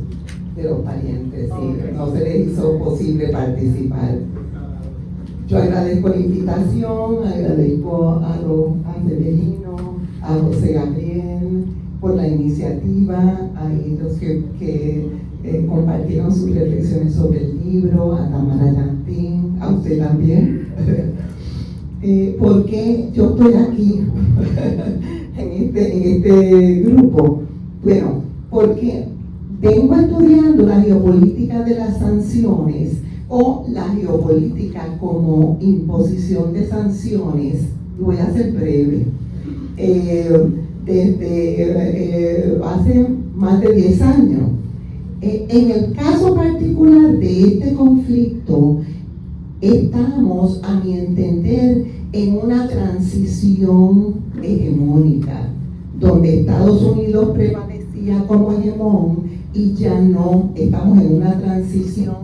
de los parientes, y no se les hizo posible participar. Yo agradezco la invitación, agradezco a Severino, a José Gabriel por la iniciativa, a ellos que compartieron sus reflexiones sobre el libro, a Tamara Yantín, a usted también. ¿Por qué yo estoy aquí en este grupo? Bueno, porque vengo estudiando la geopolítica de las sanciones o la geopolítica como imposición de sanciones. Voy a ser breve. Desde hace más de 10 años. En el caso particular de este conflicto, estamos, a mi entender, en una transición hegemónica, donde Estados Unidos prevalecía como hegemón y ya no, estamos en una transición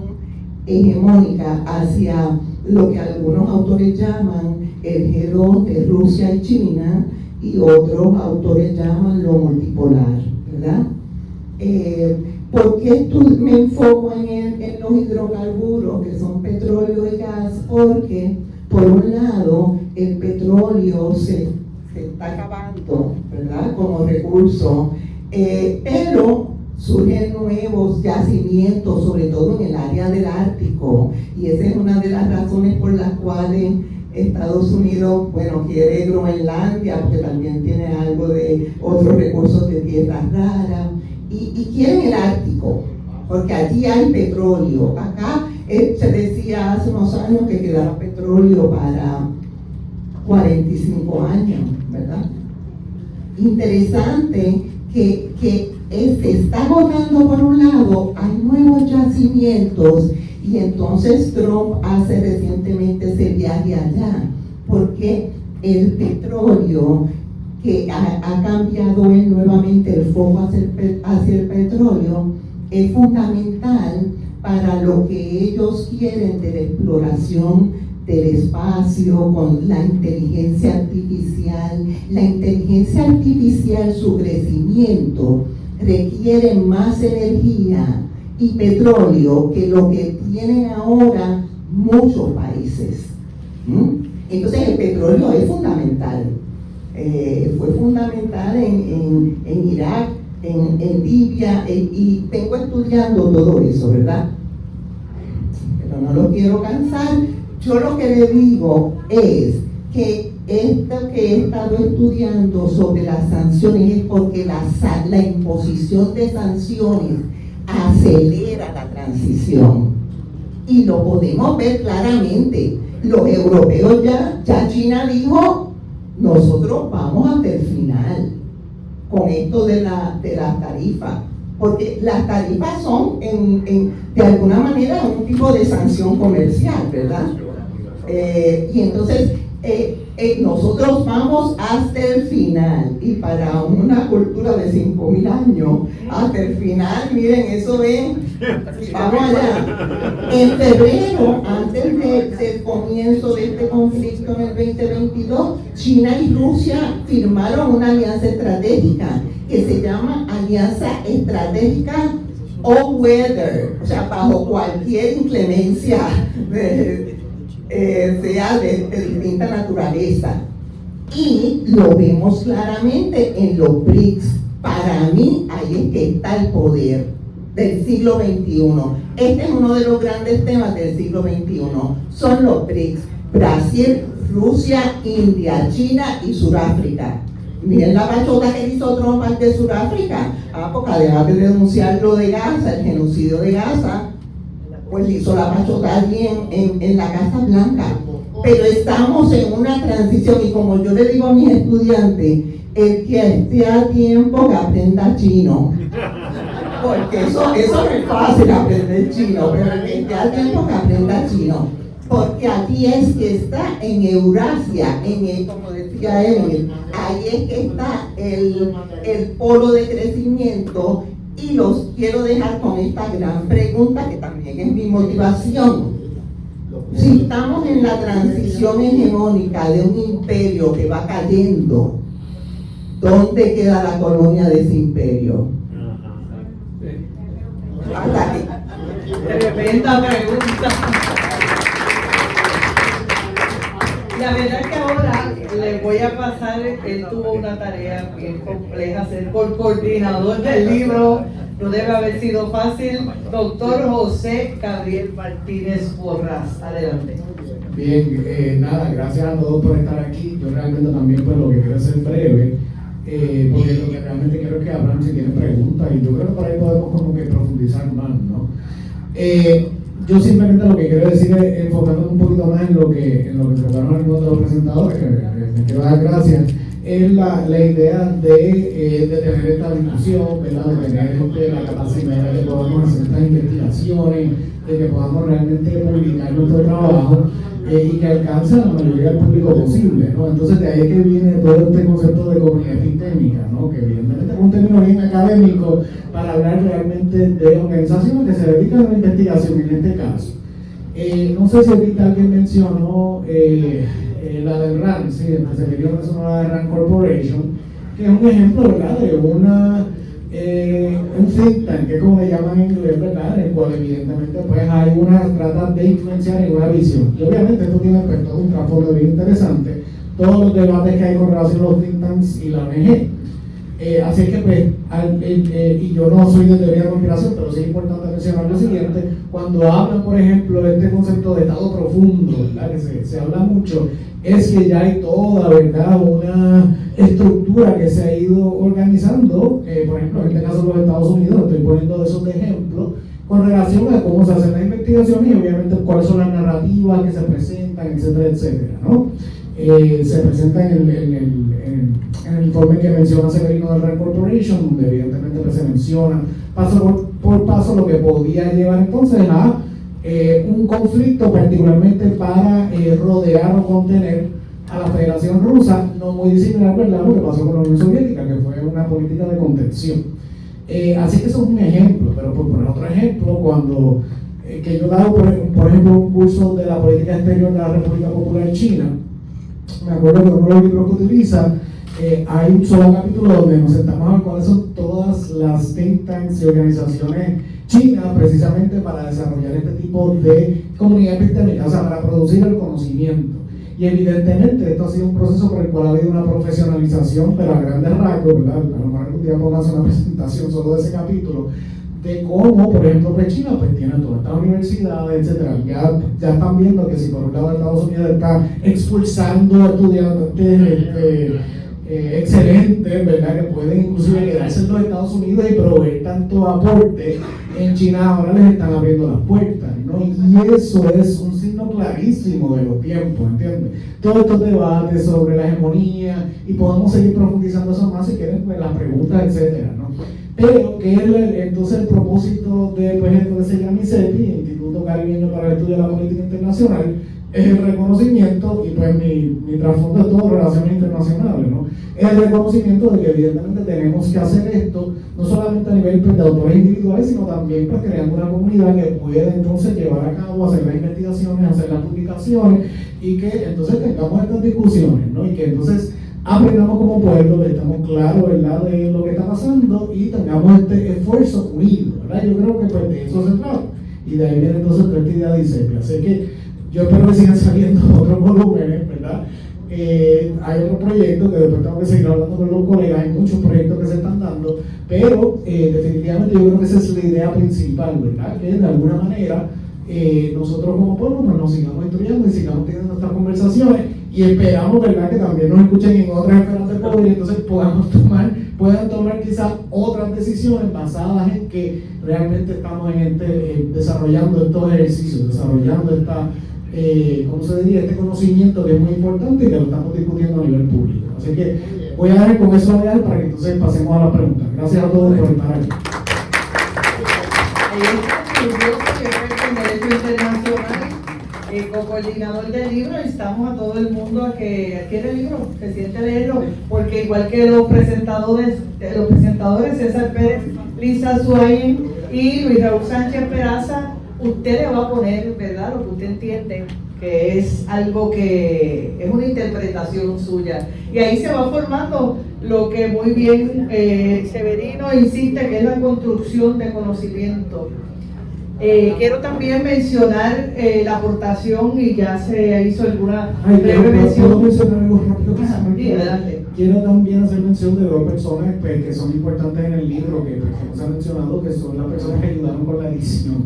hegemónica hacia lo que algunos autores llaman el G2 de Rusia y China, y otros autores llaman lo multipolar, ¿verdad? ¿Por qué me enfoco en los hidrocarburos, que son petróleo y gas? Porque, por un lado, el petróleo se está acabando, ¿verdad?, como recurso, pero surgen nuevos yacimientos, sobre todo en el área del Ártico, y esa es una de las razones por las cuales Estados Unidos, bueno, quiere Groenlandia, porque también tiene algo de otros recursos de tierras raras, y quieren el Ártico, porque allí hay petróleo. Acá se decía hace unos años que quedaba petróleo para 45 años, ¿verdad? Interesante que se está agotando por un lado, hay nuevos yacimientos, y entonces Trump hace recientemente ese viaje allá, porque el petróleo, que ha cambiado nuevamente el foco hacia el petróleo, es fundamental para lo que ellos quieren de la exploración del espacio con la inteligencia artificial. La inteligencia artificial, su crecimiento, requiere más energía y petróleo que lo que tienen ahora muchos países. Entonces el petróleo es fundamental. Fue fundamental en Irak, en Libia, y vengo estudiando todo eso, ¿verdad? Pero no lo quiero cansar. Yo lo que le digo es que esto que he estado estudiando sobre las sanciones es porque la imposición de sanciones acelera la transición. Y lo podemos ver claramente. Los europeos ya China dijo, nosotros vamos hasta el final con esto de las tarifas, porque las tarifas son de alguna manera un tipo de sanción comercial, ¿verdad? Y entonces nosotros vamos hasta el final, y para una cultura de 5.000 años, hasta el final, miren, eso es, vamos allá. En febrero, antes del comienzo de este conflicto en el 2022, China y Rusia firmaron una alianza estratégica que se llama Alianza Estratégica All Weather, o sea, bajo cualquier inclemencia sea de distinta naturaleza. Y lo vemos claramente en los BRICS. Para mí, ahí es que está el poder del siglo XXI. Este es uno de los grandes temas del siglo XXI. Son los BRICS: Brasil, Rusia, India, China y Sudáfrica. Miren la pachota que hizo Trump de Sudáfrica. Porque además de denunciar lo de Gaza, el genocidio de Gaza, pues hizo la pachota allí en la Casa Blanca. Pero estamos en una transición, y como yo le digo a mis estudiantes, el que esté a tiempo que aprenda chino. Porque eso no es fácil aprender chino, pero que al tiempo que aprenda chino. Porque allí es que está en Eurasia, como decía él, ahí es que está el polo de crecimiento. Y los quiero dejar con esta gran pregunta que también es mi motivación. Si estamos en la transición hegemónica de un imperio que va cayendo, ¿dónde queda la colonia de ese imperio? Hasta aquí. Tremenda pregunta. La verdad es que ahora le voy a pasar, él tuvo una tarea bien compleja, ser coordinador del libro, no debe haber sido fácil. Doctor José Gabriel Martínez Porras, adelante. Bien, nada, gracias a todos por estar aquí. Yo realmente también pues lo que quiero es ser breve, porque lo que realmente quiero es que Abraham si tiene preguntas, y yo creo que por ahí podemos como que profundizar más, ¿no? Yo simplemente lo que quiero decir es enfocarme un poquito más en lo que enfocaron algunos de los presentadores, que les quiero dar gracias, es la idea de tener esta discusión, ¿verdad? De tener la capacidad de que podamos hacer estas investigaciones, de que podamos realmente publicar nuestro trabajo y que alcance a la mayoría del público posible, ¿no? Entonces de ahí es que viene todo este concepto de comunidad epistemica, ¿no? Que evidentemente es un término bien académico para hablar realmente de organizaciones que se dedican a la investigación en este caso. No sé si ahorita alguien mencionó la del RAND, sí, se quería mencionar la de RAND Corporation, que es un ejemplo, ¿verdad?, de un think tank, que es como le llaman en inglés, ¿verdad?, en el cual evidentemente pues hay trata de influenciar en una visión. Y obviamente esto tiene pues, todo un trasfondo bien interesante, todos los debates que hay con relación a los think tanks y la ONG. Así es que pues, y yo no soy de teoría de conspiración, pero sí es importante mencionar lo siguiente: cuando hablan, por ejemplo, de este concepto de estado profundo, ¿verdad?, que se habla mucho, es que ya hay toda, ¿verdad?, una estructura que se ha ido organizando, por ejemplo, en este caso los Estados Unidos, estoy poniendo esos de ejemplo, con relación a cómo se hacen las investigaciones y obviamente cuáles son las narrativas que se presentan, etcétera, etcétera, ¿no? Se presenta en el informe que menciona Severino del RAND Corporation, donde evidentemente pues, se menciona paso por paso lo que podía llevar entonces a un conflicto, particularmente para rodear o contener a la Federación Rusa, no muy dissimilar, ¿verdad?, lo que pasó con la Unión Soviética, que fue una política de contención. Así que eso es un ejemplo, pero por poner otro ejemplo, cuando que yo he dado, por ejemplo, un curso de la política exterior de la República Popular China, me acuerdo que uno de los libros que utiliza, hay un solo capítulo donde nos sentamos a ver cuáles son todas las think tanks y organizaciones chinas precisamente para desarrollar este tipo de comunidad epistémica, o sea, para producir el conocimiento. Y evidentemente esto ha sido un proceso por el cual ha habido una profesionalización, pero a grandes rasgos, ¿verdad? A lo mejor algún día podemos hacer una presentación solo de ese capítulo, de cómo, por ejemplo, pues China pues tiene todas estas universidades, etcétera. Ya están viendo que si por un lado Estados Unidos está expulsando estudiantes excelentes, ¿verdad?, que pueden inclusive quedarse en los Estados Unidos y proveer tanto aporte, en China ahora les están abriendo las puertas, ¿no? Y eso es un signo clarísimo de los tiempos, ¿entiendes? Todos estos debates sobre la hegemonía, y podemos seguir profundizando eso más si quieren, pues las preguntas, etcétera, ¿no? Pero, ¿qué es entonces el propósito de, por ejemplo, que se llama ICEPI, Instituto Caribeño para el Estudio de la Política Internacional? Es el reconocimiento, y pues mi trasfondo es todo relaciones internacionales, ¿no? Es el reconocimiento de que evidentemente tenemos que hacer esto, no solamente a nivel pues, de autores individuales, sino también pues, creando una comunidad que pueda entonces llevar a cabo, hacer las investigaciones, hacer las publicaciones, y que entonces tengamos estas discusiones, ¿no? Y que entonces aprendamos como pueblo, que estamos claros, ¿verdad?, de lo que está pasando y tengamos este esfuerzo unido, ¿verdad? Yo creo que pues, de eso se trata, y de ahí viene entonces esta idea de ICEPI. Así que yo espero que sigan saliendo otros volúmenes, ¿verdad? Hay otros proyectos que después tengo que seguir hablando con los colegas, hay muchos proyectos que se están dando, pero definitivamente yo creo que esa es la idea principal, ¿verdad? Que de alguna manera nosotros como pueblo pues, nos sigamos instruyendo y sigamos teniendo nuestras conversaciones, y esperamos, ¿verdad?, que también nos escuchen en otras esferas del poder y entonces puedan tomar quizás otras decisiones basadas en que realmente estamos desarrollando estos ejercicios, desarrollando ¿cómo se diría?, este conocimiento que es muy importante y que lo estamos discutiendo a nivel público. Así que voy a dejar con eso para que entonces pasemos a las preguntas. Gracias a todos por estar aquí. en Derecho Internacional, co-coordinador del libro. Instamos a todo el mundo a que adquiera el libro, que siente leerlo, porque igual que los presentadores César Pérez, Lisa Suayen y Luis Raúl Sánchez Peraza, usted le va a poner, ¿verdad?, lo que usted entiende que es algo que es una interpretación suya. Y ahí se va formando lo que muy bien Severino insiste, que es la construcción de conocimiento. Quiero también mencionar la aportación, y ya se hizo alguna breve mención. ¿Puedo mencionar algo rápido? Sí, adelante. Quiero también hacer mención de dos personas pues, que son importantes en el libro, que no se han mencionado, que son las personas que ayudaron con la edición.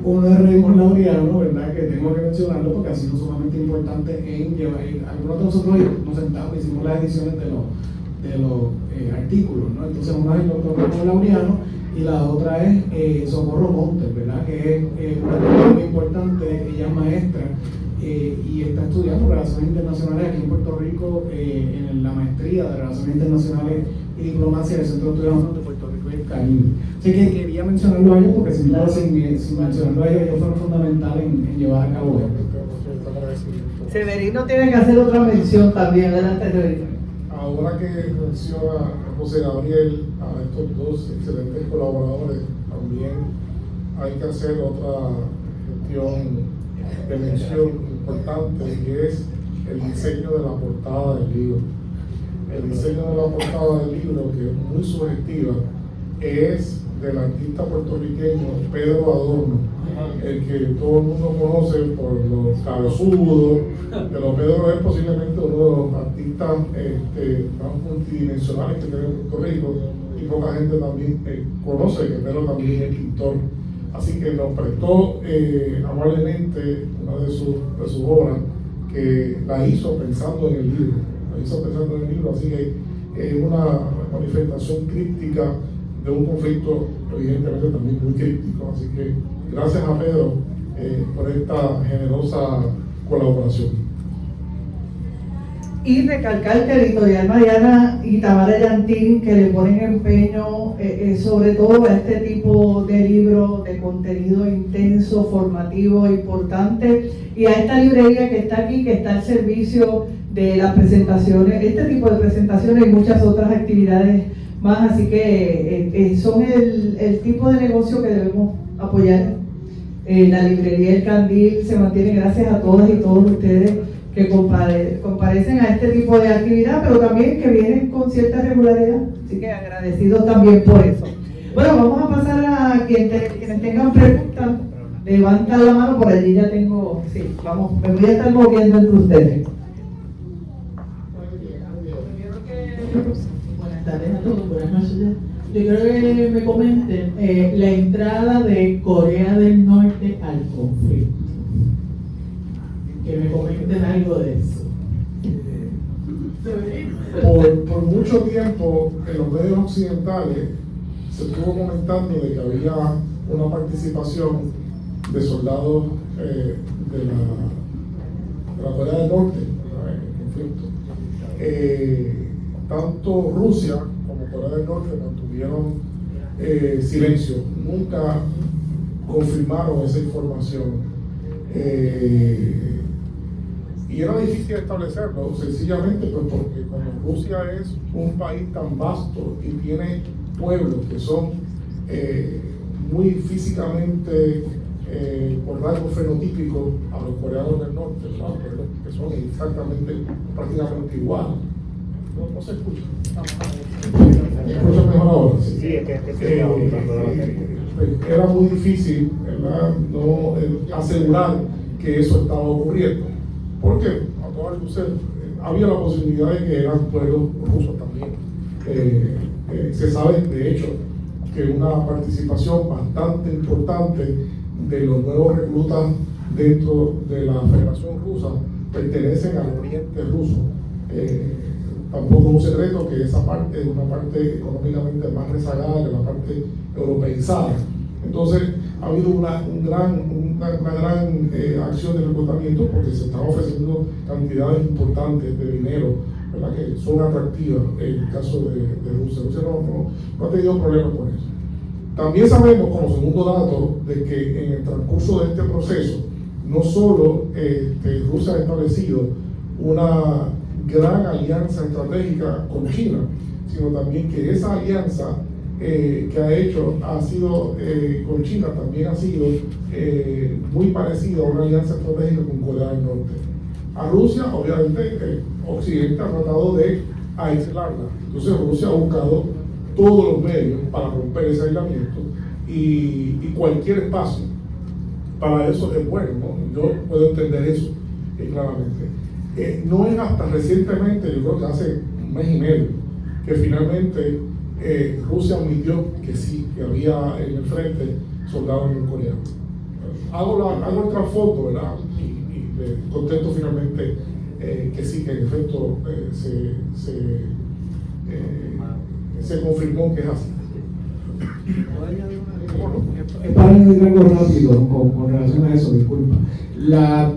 Uno es Raymond Laureano, ¿verdad? Que tengo que mencionarlo porque ha sido sumamente importante en llevar. Algunos de nosotros nos sentamos y hicimos las ediciones de los artículos, ¿no? Entonces, uno es el doctor Raymond Laureano y la otra es Socorro Montes, ¿verdad? Que es una persona muy importante, ella es maestra y está estudiando Relaciones Internacionales aquí en Puerto Rico, en la maestría de Relaciones Internacionales y Diplomacia del Centro de Estudios de Puerto Rico y el Caribe. Así que quería mencionarlo a ellos porque sin mencionarlo a ellos fueron fundamentales en llevar a cabo esto. Severino tiene que hacer otra mención también, adelante Severino. Ahora que menciona José Gabriel a estos dos excelentes colaboradores, también hay que hacer otra gestión de mención importante, y es el diseño de la portada del libro. El diseño de la portada del libro, que es muy sugestiva, es del artista puertorriqueño Pedro Adorno, el que todo el mundo conoce por los cabezudos, pero Pedro es posiblemente uno de los artistas más multidimensionales que tiene Puerto Rico, y poca gente también conoce que Pedro también es pintor. Así que nos prestó amablemente una de sus obras, que la hizo pensando en el libro. Así que es una manifestación críptica de un conflicto evidentemente también muy críptico. Así que gracias a Pedro por esta generosa colaboración. Y recalcar que Editorial Mariana y Tamara Yantín, que le ponen empeño sobre todo a este tipo de libros de contenido intenso, formativo, importante, y a esta librería que está aquí, que está al servicio de las presentaciones, este tipo de presentaciones y muchas otras actividades más. Así que son el tipo de negocio que debemos apoyar. La librería El Candil se mantiene gracias a todas y todos ustedes que comparecen a este tipo de actividad, pero también que vienen con cierta regularidad. Así que agradecidos también por eso. Bueno, vamos a pasar a quienes tengan preguntas. Levantan la mano, por allí ya tengo, sí, vamos, me voy a estar moviendo entre ustedes. Buenas tardes a todos, buenas noches. Yo creo que me comenten la entrada de Corea del Norte al conflicto. Que me comenten algo de eso. Por mucho tiempo en los medios occidentales se estuvo comentando de que había una participación de soldados de la Corea del Norte en el conflicto. Tanto Rusia como Corea del Norte mantuvieron silencio, nunca confirmaron esa información. Y era difícil establecerlo, sencillamente pues porque como Rusia es un país tan vasto y tiene pueblos que son muy físicamente por rasgos fenotípicos a los coreanos del norte, ¿no? Que son exactamente, prácticamente iguales. No se escucha. ¿Se escucha mejor ahora? Sí, es que se está botando la batería. Era muy difícil, ¿verdad?, no asegurar que eso estaba ocurriendo. Porque a todas luces había la posibilidad de que eran pueblos rusos también. Se sabe, de hecho, que una participación bastante importante de los nuevos reclutas dentro de la Federación Rusa pertenecen al Oriente Ruso. Tampoco es un secreto que esa parte es una parte económicamente más rezagada que la parte europeizada. Entonces ha habido una gran acción de reclutamiento porque se están ofreciendo cantidades importantes de dinero, ¿verdad?, que son atractivas en el caso de Rusia. Rusia no ha tenido problemas con eso. También sabemos, como segundo dato, de que en el transcurso de este proceso, no solo Rusia ha establecido una gran alianza estratégica con China, sino también que esa alianza que ha hecho con China también ha sido muy parecida a una alianza estratégica con Corea del Norte. A Rusia, obviamente, Occidente ha tratado de aislarla. Entonces Rusia ha buscado todos los medios para romper ese aislamiento y cualquier espacio para eso es bueno, ¿no? Yo puedo entender eso claramente. No es hasta recientemente, yo creo que hace un mes y medio, que finalmente Rusia admitió que sí, que había en el frente soldados norcoreanos. Hago el trasfondo, ¿verdad? Y le contesto finalmente que sí, que en efecto se confirmó que es así. Para añadir algo rápido con relación a eso, disculpa.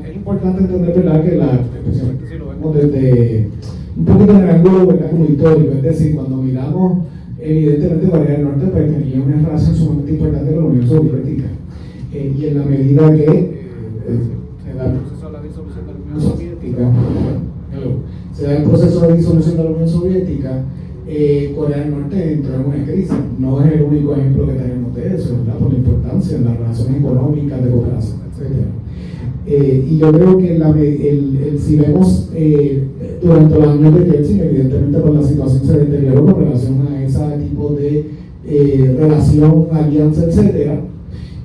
Es importante entender, ¿verdad?, que especialmente si lo vemos desde un poquito en el ángulo, ¿verdad?, como histórico, es decir, cuando miramos, evidentemente Corea del Norte pues, tenía una relación sumamente importante con la Unión Soviética, y en la medida que se da el proceso de la disolución de la Unión Soviética, se da el proceso de disolución de la Unión Soviética, Corea del Norte entró en una crisis. No es el único ejemplo que tenemos de eso, ¿verdad?, por la importancia de las relaciones económicas, de cooperación, etc. Y yo creo que si vemos durante los años de Yeltsin, evidentemente pues, la situación se deterioró con relación a ese tipo de relación, alianza, etc.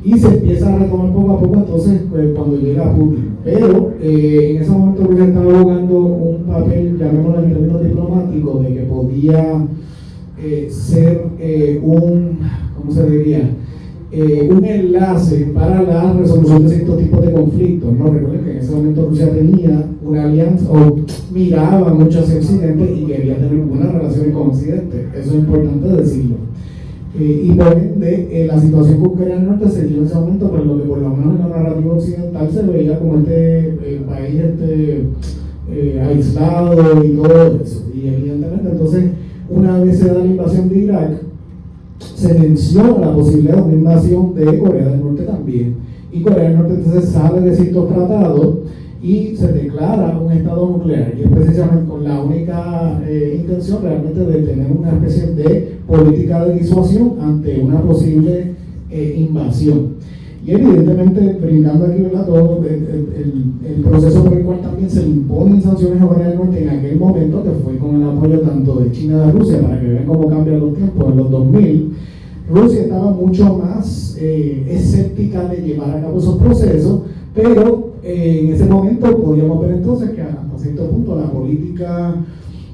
Y se empieza a retomar poco a poco, entonces, pues, cuando llega Putin. Pero en ese momento Rusia estaba jugando un papel, llamémoslo en términos diplomáticos, de que podía ser ¿cómo se diría? Un enlace para la resolución de ciertos tipos de conflictos, ¿no? Recuerden que en ese momento Rusia tenía una alianza, o miraba mucho hacia Occidente y quería tener buenas relaciones con Occidente. Eso es importante decirlo. Y por ende, la situación con Corea del Norte se dio en ese momento, por lo que por lo menos en la narrativa occidental se veía como país aislado y todo eso. Y evidentemente, entonces, una vez se da la invasión de Irak, se menciona la posibilidad de una invasión de Corea del Norte también. Y Corea del Norte entonces sale de ciertos tratados y se declara un estado nuclear, y es precisamente con la única intención realmente de tener una especie de política de disuasión ante una posible invasión. Y evidentemente, brincando aquí, ¿verdad?, todo el proceso por el cual también se le imponen sanciones a Corea del Norte en aquel momento, que fue con el apoyo tanto de China y de Rusia, para que vean cómo cambian los tiempos. En los 2000, Rusia estaba mucho más escéptica de llevar a cabo esos procesos, pero en ese momento podíamos ver entonces que hasta cierto punto la política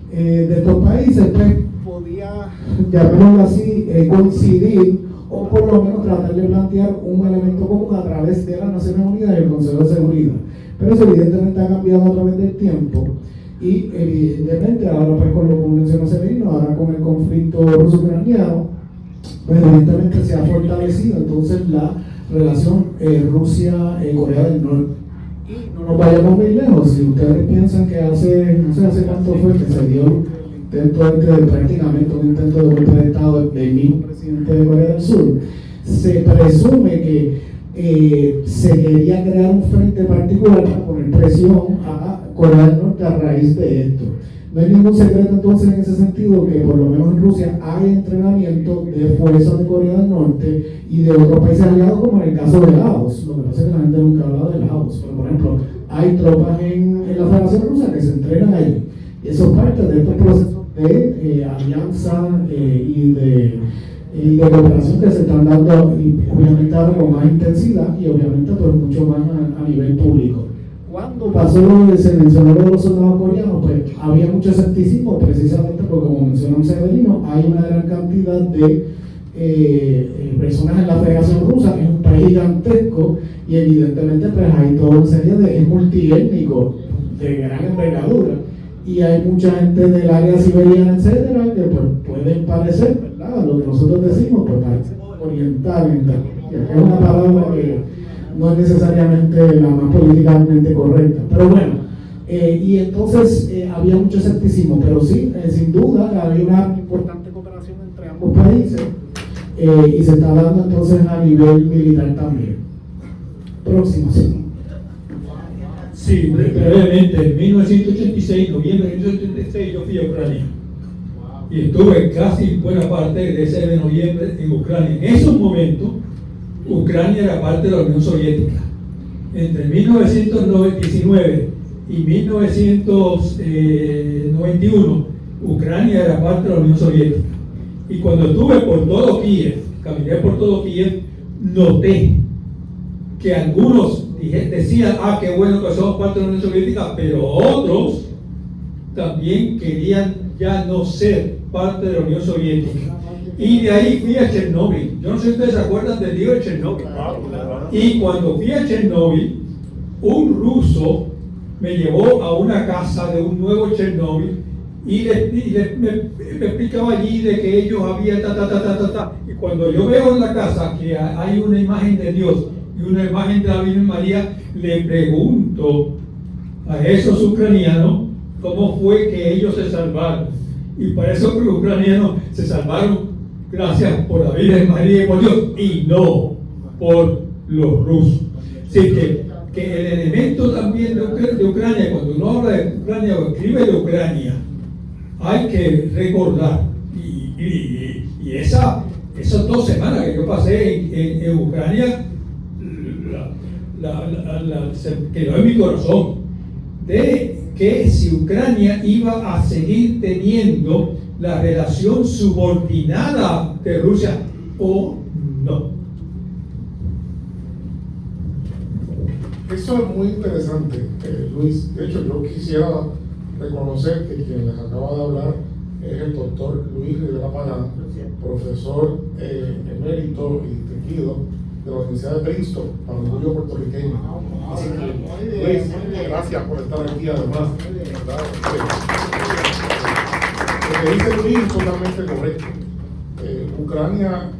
de estos países pues, podía, llamémoslo así, coincidir, o por lo menos tratar de plantear un elemento común a través de las Naciones Unidas y el Consejo de Seguridad. Pero eso evidentemente ha cambiado a través del tiempo, y evidentemente ahora pues con lo que mencionó Severino, ahora con el conflicto ruso-ucraniano, pues evidentemente se ha fortalecido entonces la relación Rusia-Corea del Norte. Y no nos vayamos muy lejos. Si ustedes piensan que no sé hace cuánto fue que se dio prácticamente un intento de golpe de Estado del mismo presidente de Corea del Sur, se presume que se quería crear un frente particular para poner presión a Corea del Norte a raíz de esto. No hay ningún secreto entonces en ese sentido que por lo menos en Rusia hay entrenamiento de fuerzas de Corea del Norte y de otros países aliados, como en el caso de Laos. Lo que pasa es que la gente nunca ha hablado de Laos, pero por ejemplo hay tropas en la Federación Rusa que se entrenan allí, y eso es parte de estos procesos de alianza y de cooperación que se están dando, y obviamente ahora con más intensidad y obviamente pues mucho más a nivel público. Cuando pasó se mencionó lo de los soldados coreanos, pues había mucho escepticismo, precisamente porque, como mencionó Severino, hay una gran cantidad de personas en la Federación Rusa, es un país gigantesco, y evidentemente pues hay toda una serie es multiétnico, de gran envergadura, y hay mucha gente del área siberiana, etcétera, que pues pueden parecer, ¿verdad?, lo que nosotros decimos, pues parece oriental, que es una palabra que no es necesariamente la más políticamente correcta, pero bueno, y entonces había mucho escepticismo, pero sí, sin duda había una importante cooperación entre ambos países, y se está dando entonces a nivel militar también. Próximo, sí. Sí, brevemente, en 1986, noviembre de 1986, yo fui a Ucrania. Y estuve casi buena parte de ese de noviembre en Ucrania. En esos momentos, Ucrania era parte de la Unión Soviética. Entre 1919 y 1991, Ucrania era parte de la Unión Soviética. Y cuando estuve por todo Kiev, caminé por todo Kiev, noté que algunos decían, qué bueno que somos parte de la Unión Soviética, pero otros también querían ya no ser parte de la Unión Soviética. Y de ahí fui a Chernóbil. Yo no sé si ustedes se acuerdan del lío de Chernóbil. Y cuando fui a Chernóbil, un ruso me llevó a una casa de un nuevo Chernóbil y me explicaba allí de que ellos habían Y cuando yo veo en la casa que hay una imagen de Dios y una imagen de la Virgen María, le pregunto a esos ucranianos cómo fue que ellos se salvaron. Y para eso que los ucranianos se salvaron gracias por la Virgen María y por Dios, y no por los rusos. Así que el elemento también de Ucrania, cuando uno habla de Ucrania o escribe de Ucrania, hay que recordar, y esas 2 semanas que yo pasé en Ucrania, se quedó en mi corazón, de que si Ucrania iba a seguir teniendo la relación subordinada de Rusia o no. Eso es muy interesante, Luis. De hecho, yo quisiera reconocer que quien les acaba de hablar es el doctor Luis Rivera Pagán, profesor emérito y distinguido de la Universidad de Princeton, para el orgullo puertorriqueño. Así que, Luis, gracias por estar aquí además. Lo que dice Luis es totalmente correcto. Ucrania,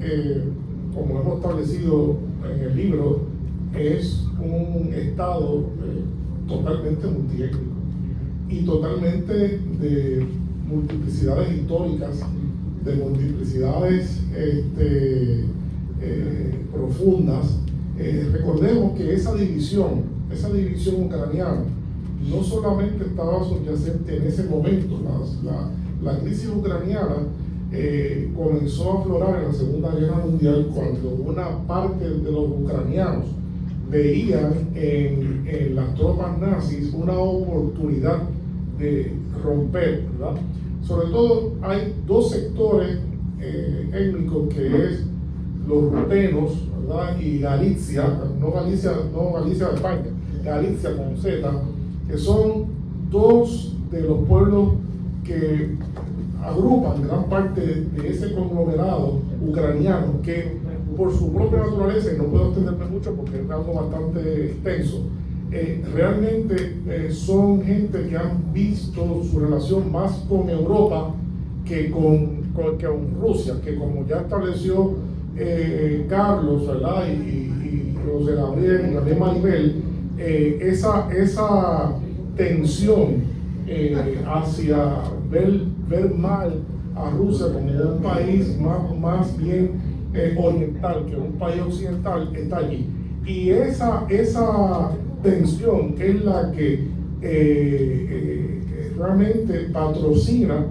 como hemos establecido en el libro, es un estado totalmente multiétnico y totalmente de multiplicidades históricas, de multiplicidades profundas. Recordemos que esa división ucraniana no solamente estaba subyacente en ese momento. La crisis ucraniana comenzó a aflorar en la Segunda Guerra Mundial, cuando una parte de los ucranianos veían en las tropas nazis una oportunidad de romper, ¿verdad? Sobre todo hay 2 sectores étnicos, que es los rutenos, ¿verdad? Y Galicia, no Galicia de España, Galicia con Z, que son 2 de los pueblos que agrupan gran parte de ese conglomerado ucraniano, que por su propia naturaleza, y no puedo extenderme mucho porque es algo bastante extenso, realmente son gente que han visto su relación más con Europa que con Rusia, que como ya estableció Carlos, ¿verdad? y José Gabriel y también Maribel, esa tensión hacia ver mal a Rusia como un país más bien oriental que un país occidental está allí. Y esa tensión es la que realmente patrocina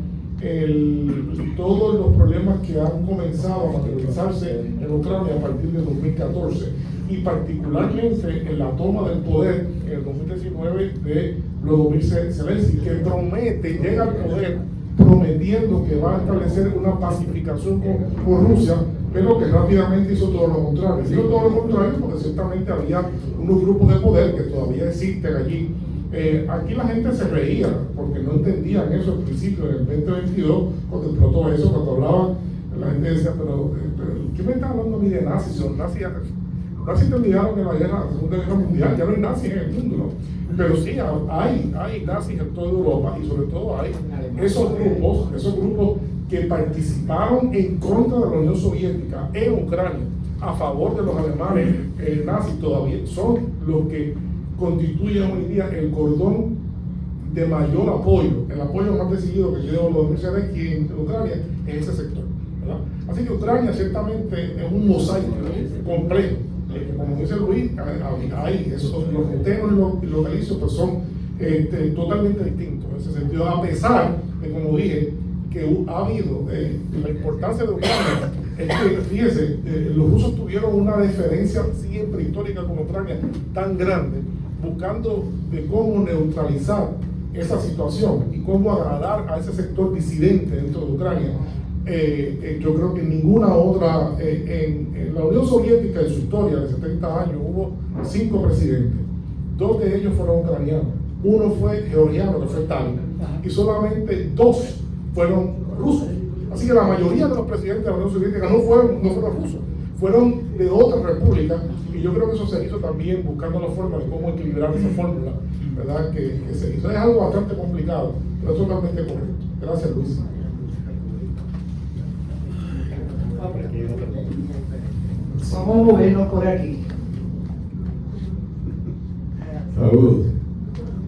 todos los problemas que han comenzado a materializarse en Ucrania a partir de 2014, y particularmente en la toma del poder en el 2019 de Volodymyr Zelensky, que llega al poder prometiendo que va a establecer una pacificación con Rusia, pero que rápidamente hizo todo lo contrario. Hizo todo lo contrario porque ciertamente había unos grupos de poder que todavía existen allí. Aquí la gente se reía porque no entendían eso al principio, en el 2022, cuando explotó eso, cuando hablaban, la gente decía, pero ¿qué me está hablando a mí de nazis? Son nazis. Nazis terminaron en la Segunda Guerra Mundial, ya no hay nazis en el mundo, ¿no? Pero sí, hay nazis en toda Europa, y sobre todo hay esos grupos que participaron en contra de la Unión Soviética en Ucrania, a favor de los alemanes nazis, todavía son los que constituyen hoy día el cordón de mayor apoyo, el apoyo más decidido que tiene Volodymyr Zelensky en Ucrania, en ese sector, ¿verdad? Así que Ucrania ciertamente es un mosaico complejo. Como dice Luis, hay esos, los metenos y los delicios pues son totalmente distintos en ese sentido, a pesar de, como dije, que ha habido la importancia de Ucrania. Es que, fíjese, los rusos tuvieron una diferencia siempre histórica con Ucrania tan grande, buscando de cómo neutralizar esa situación y cómo agradar a ese sector disidente dentro de Ucrania. Yo creo que ninguna otra, en la Unión Soviética en su historia de 70 años hubo 5 presidentes, 2 de ellos fueron ucranianos, uno fue georgiano, que fue Stalin, y solamente 2 fueron rusos. Así que la mayoría de los presidentes de la Unión Soviética no fueron rusos, fueron de otras repúblicas, y yo creo que eso se hizo también buscando la forma de cómo equilibrar esa fórmula, ¿verdad? Que se hizo. Es algo bastante complicado, pero es totalmente correcto. Gracias, Luis. Vamos a movernos por aquí. Saludos.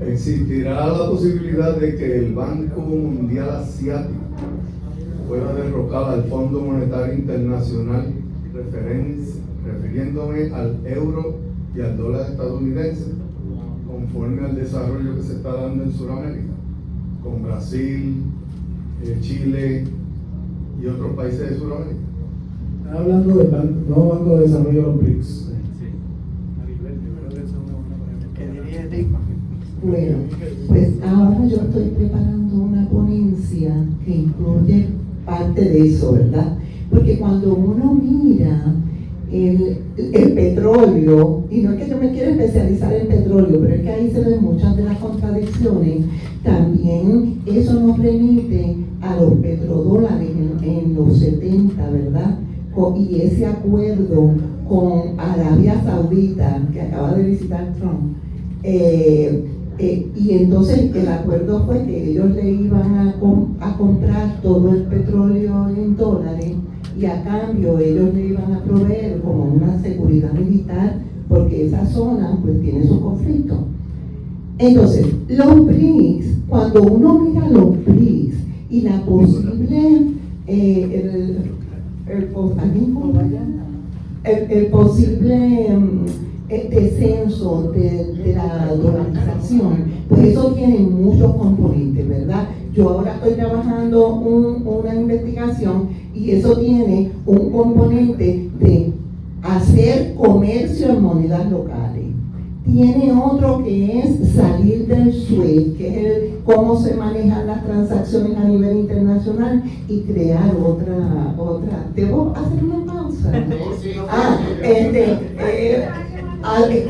¿Existirá la posibilidad de que el Banco Mundial Asiático pueda derrocar al Fondo Monetario Internacional, refiriéndome al euro y al dólar estadounidense, conforme al desarrollo que se está dando en Sudamérica, con Brasil, Chile y otros países de Sudamérica? Está hablando del nuevo Banco de Desarrollo de los BRICS. Bueno, pues ahora yo estoy preparando una ponencia que incluye parte de eso, ¿verdad? Porque cuando uno mira el petróleo, y no es que yo me quiera especializar en petróleo, pero es que ahí se ven muchas de las contradicciones, también eso nos remite a los petrodólares en los 70, ¿verdad? Y ese acuerdo con Arabia Saudita que acaba de visitar Trump. Y entonces el acuerdo fue que ellos le iban a comprar todo el petróleo en dólares y a cambio ellos le iban a proveer como una seguridad militar porque esa zona pues tiene su conflicto. Entonces, los BRICS, cuando uno mira los BRICS y la posible el posible descenso de la dolarización, pues eso tiene muchos componentes, ¿verdad? Yo ahora estoy trabajando una investigación y eso tiene un componente de hacer comercio en monedas locales. Tiene otro que es salir del SWIFT, que es cómo se manejan las transacciones a nivel internacional y crear otra. ¿Debo hacer una pausa?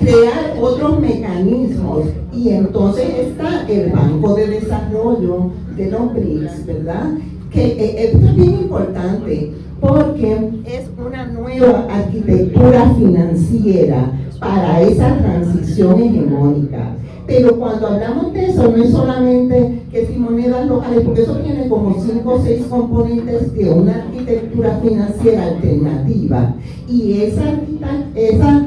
Crear otros mecanismos. Y entonces está el Banco de Desarrollo de los BRICS, ¿verdad? Que esto es bien importante porque es una nueva arquitectura financiera para esa transición hegemónica. Pero cuando hablamos de eso, no es solamente que si monedas locales, porque eso tiene como 5 o 6 componentes de una arquitectura financiera alternativa. Y esa alternativa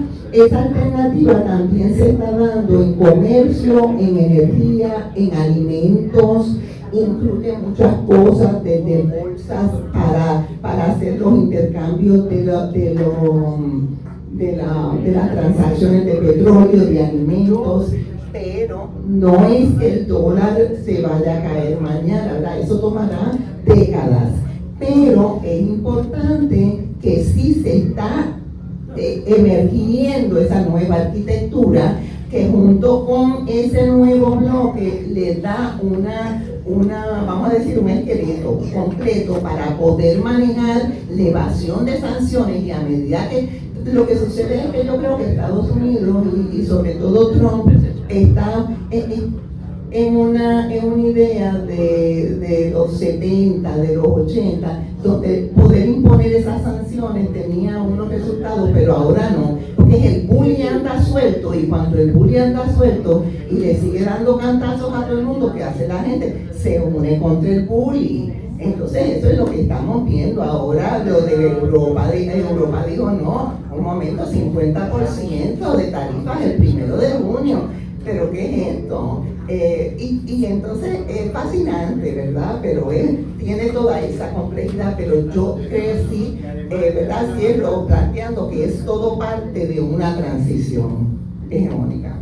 también se está dando en comercio, en energía, en alimentos, incluye muchas cosas, desde bolsas para hacer los intercambios de las transacciones de petróleo, de alimentos, pero no es que el dólar se vaya a caer mañana, ¿verdad? Eso tomará décadas, pero es importante que sí se está emergiendo esa nueva arquitectura que junto con ese nuevo bloque le da vamos a decir, un esqueleto completo para poder manejar la evasión de sanciones. Y a medida que lo que sucede es que yo creo que Estados Unidos y sobre todo Trump está en una idea de los 70, de los 80, donde poder imponer esas sanciones tenía unos resultados, pero ahora no, porque el bully anda suelto, y cuando el bully anda suelto y le sigue dando cantazos a todo el mundo, ¿qué hace la gente? Se une contra el bully. Entonces eso es lo que estamos viendo ahora. Lo de Europa dijo no, un momento, 50% de tarifas el 1 de junio. ¿Pero qué es esto? Y entonces es fascinante, ¿verdad? Pero tiene toda esa complejidad, pero yo creo sí, ¿verdad? Cierro planteando que es todo parte de una transición hegemónica.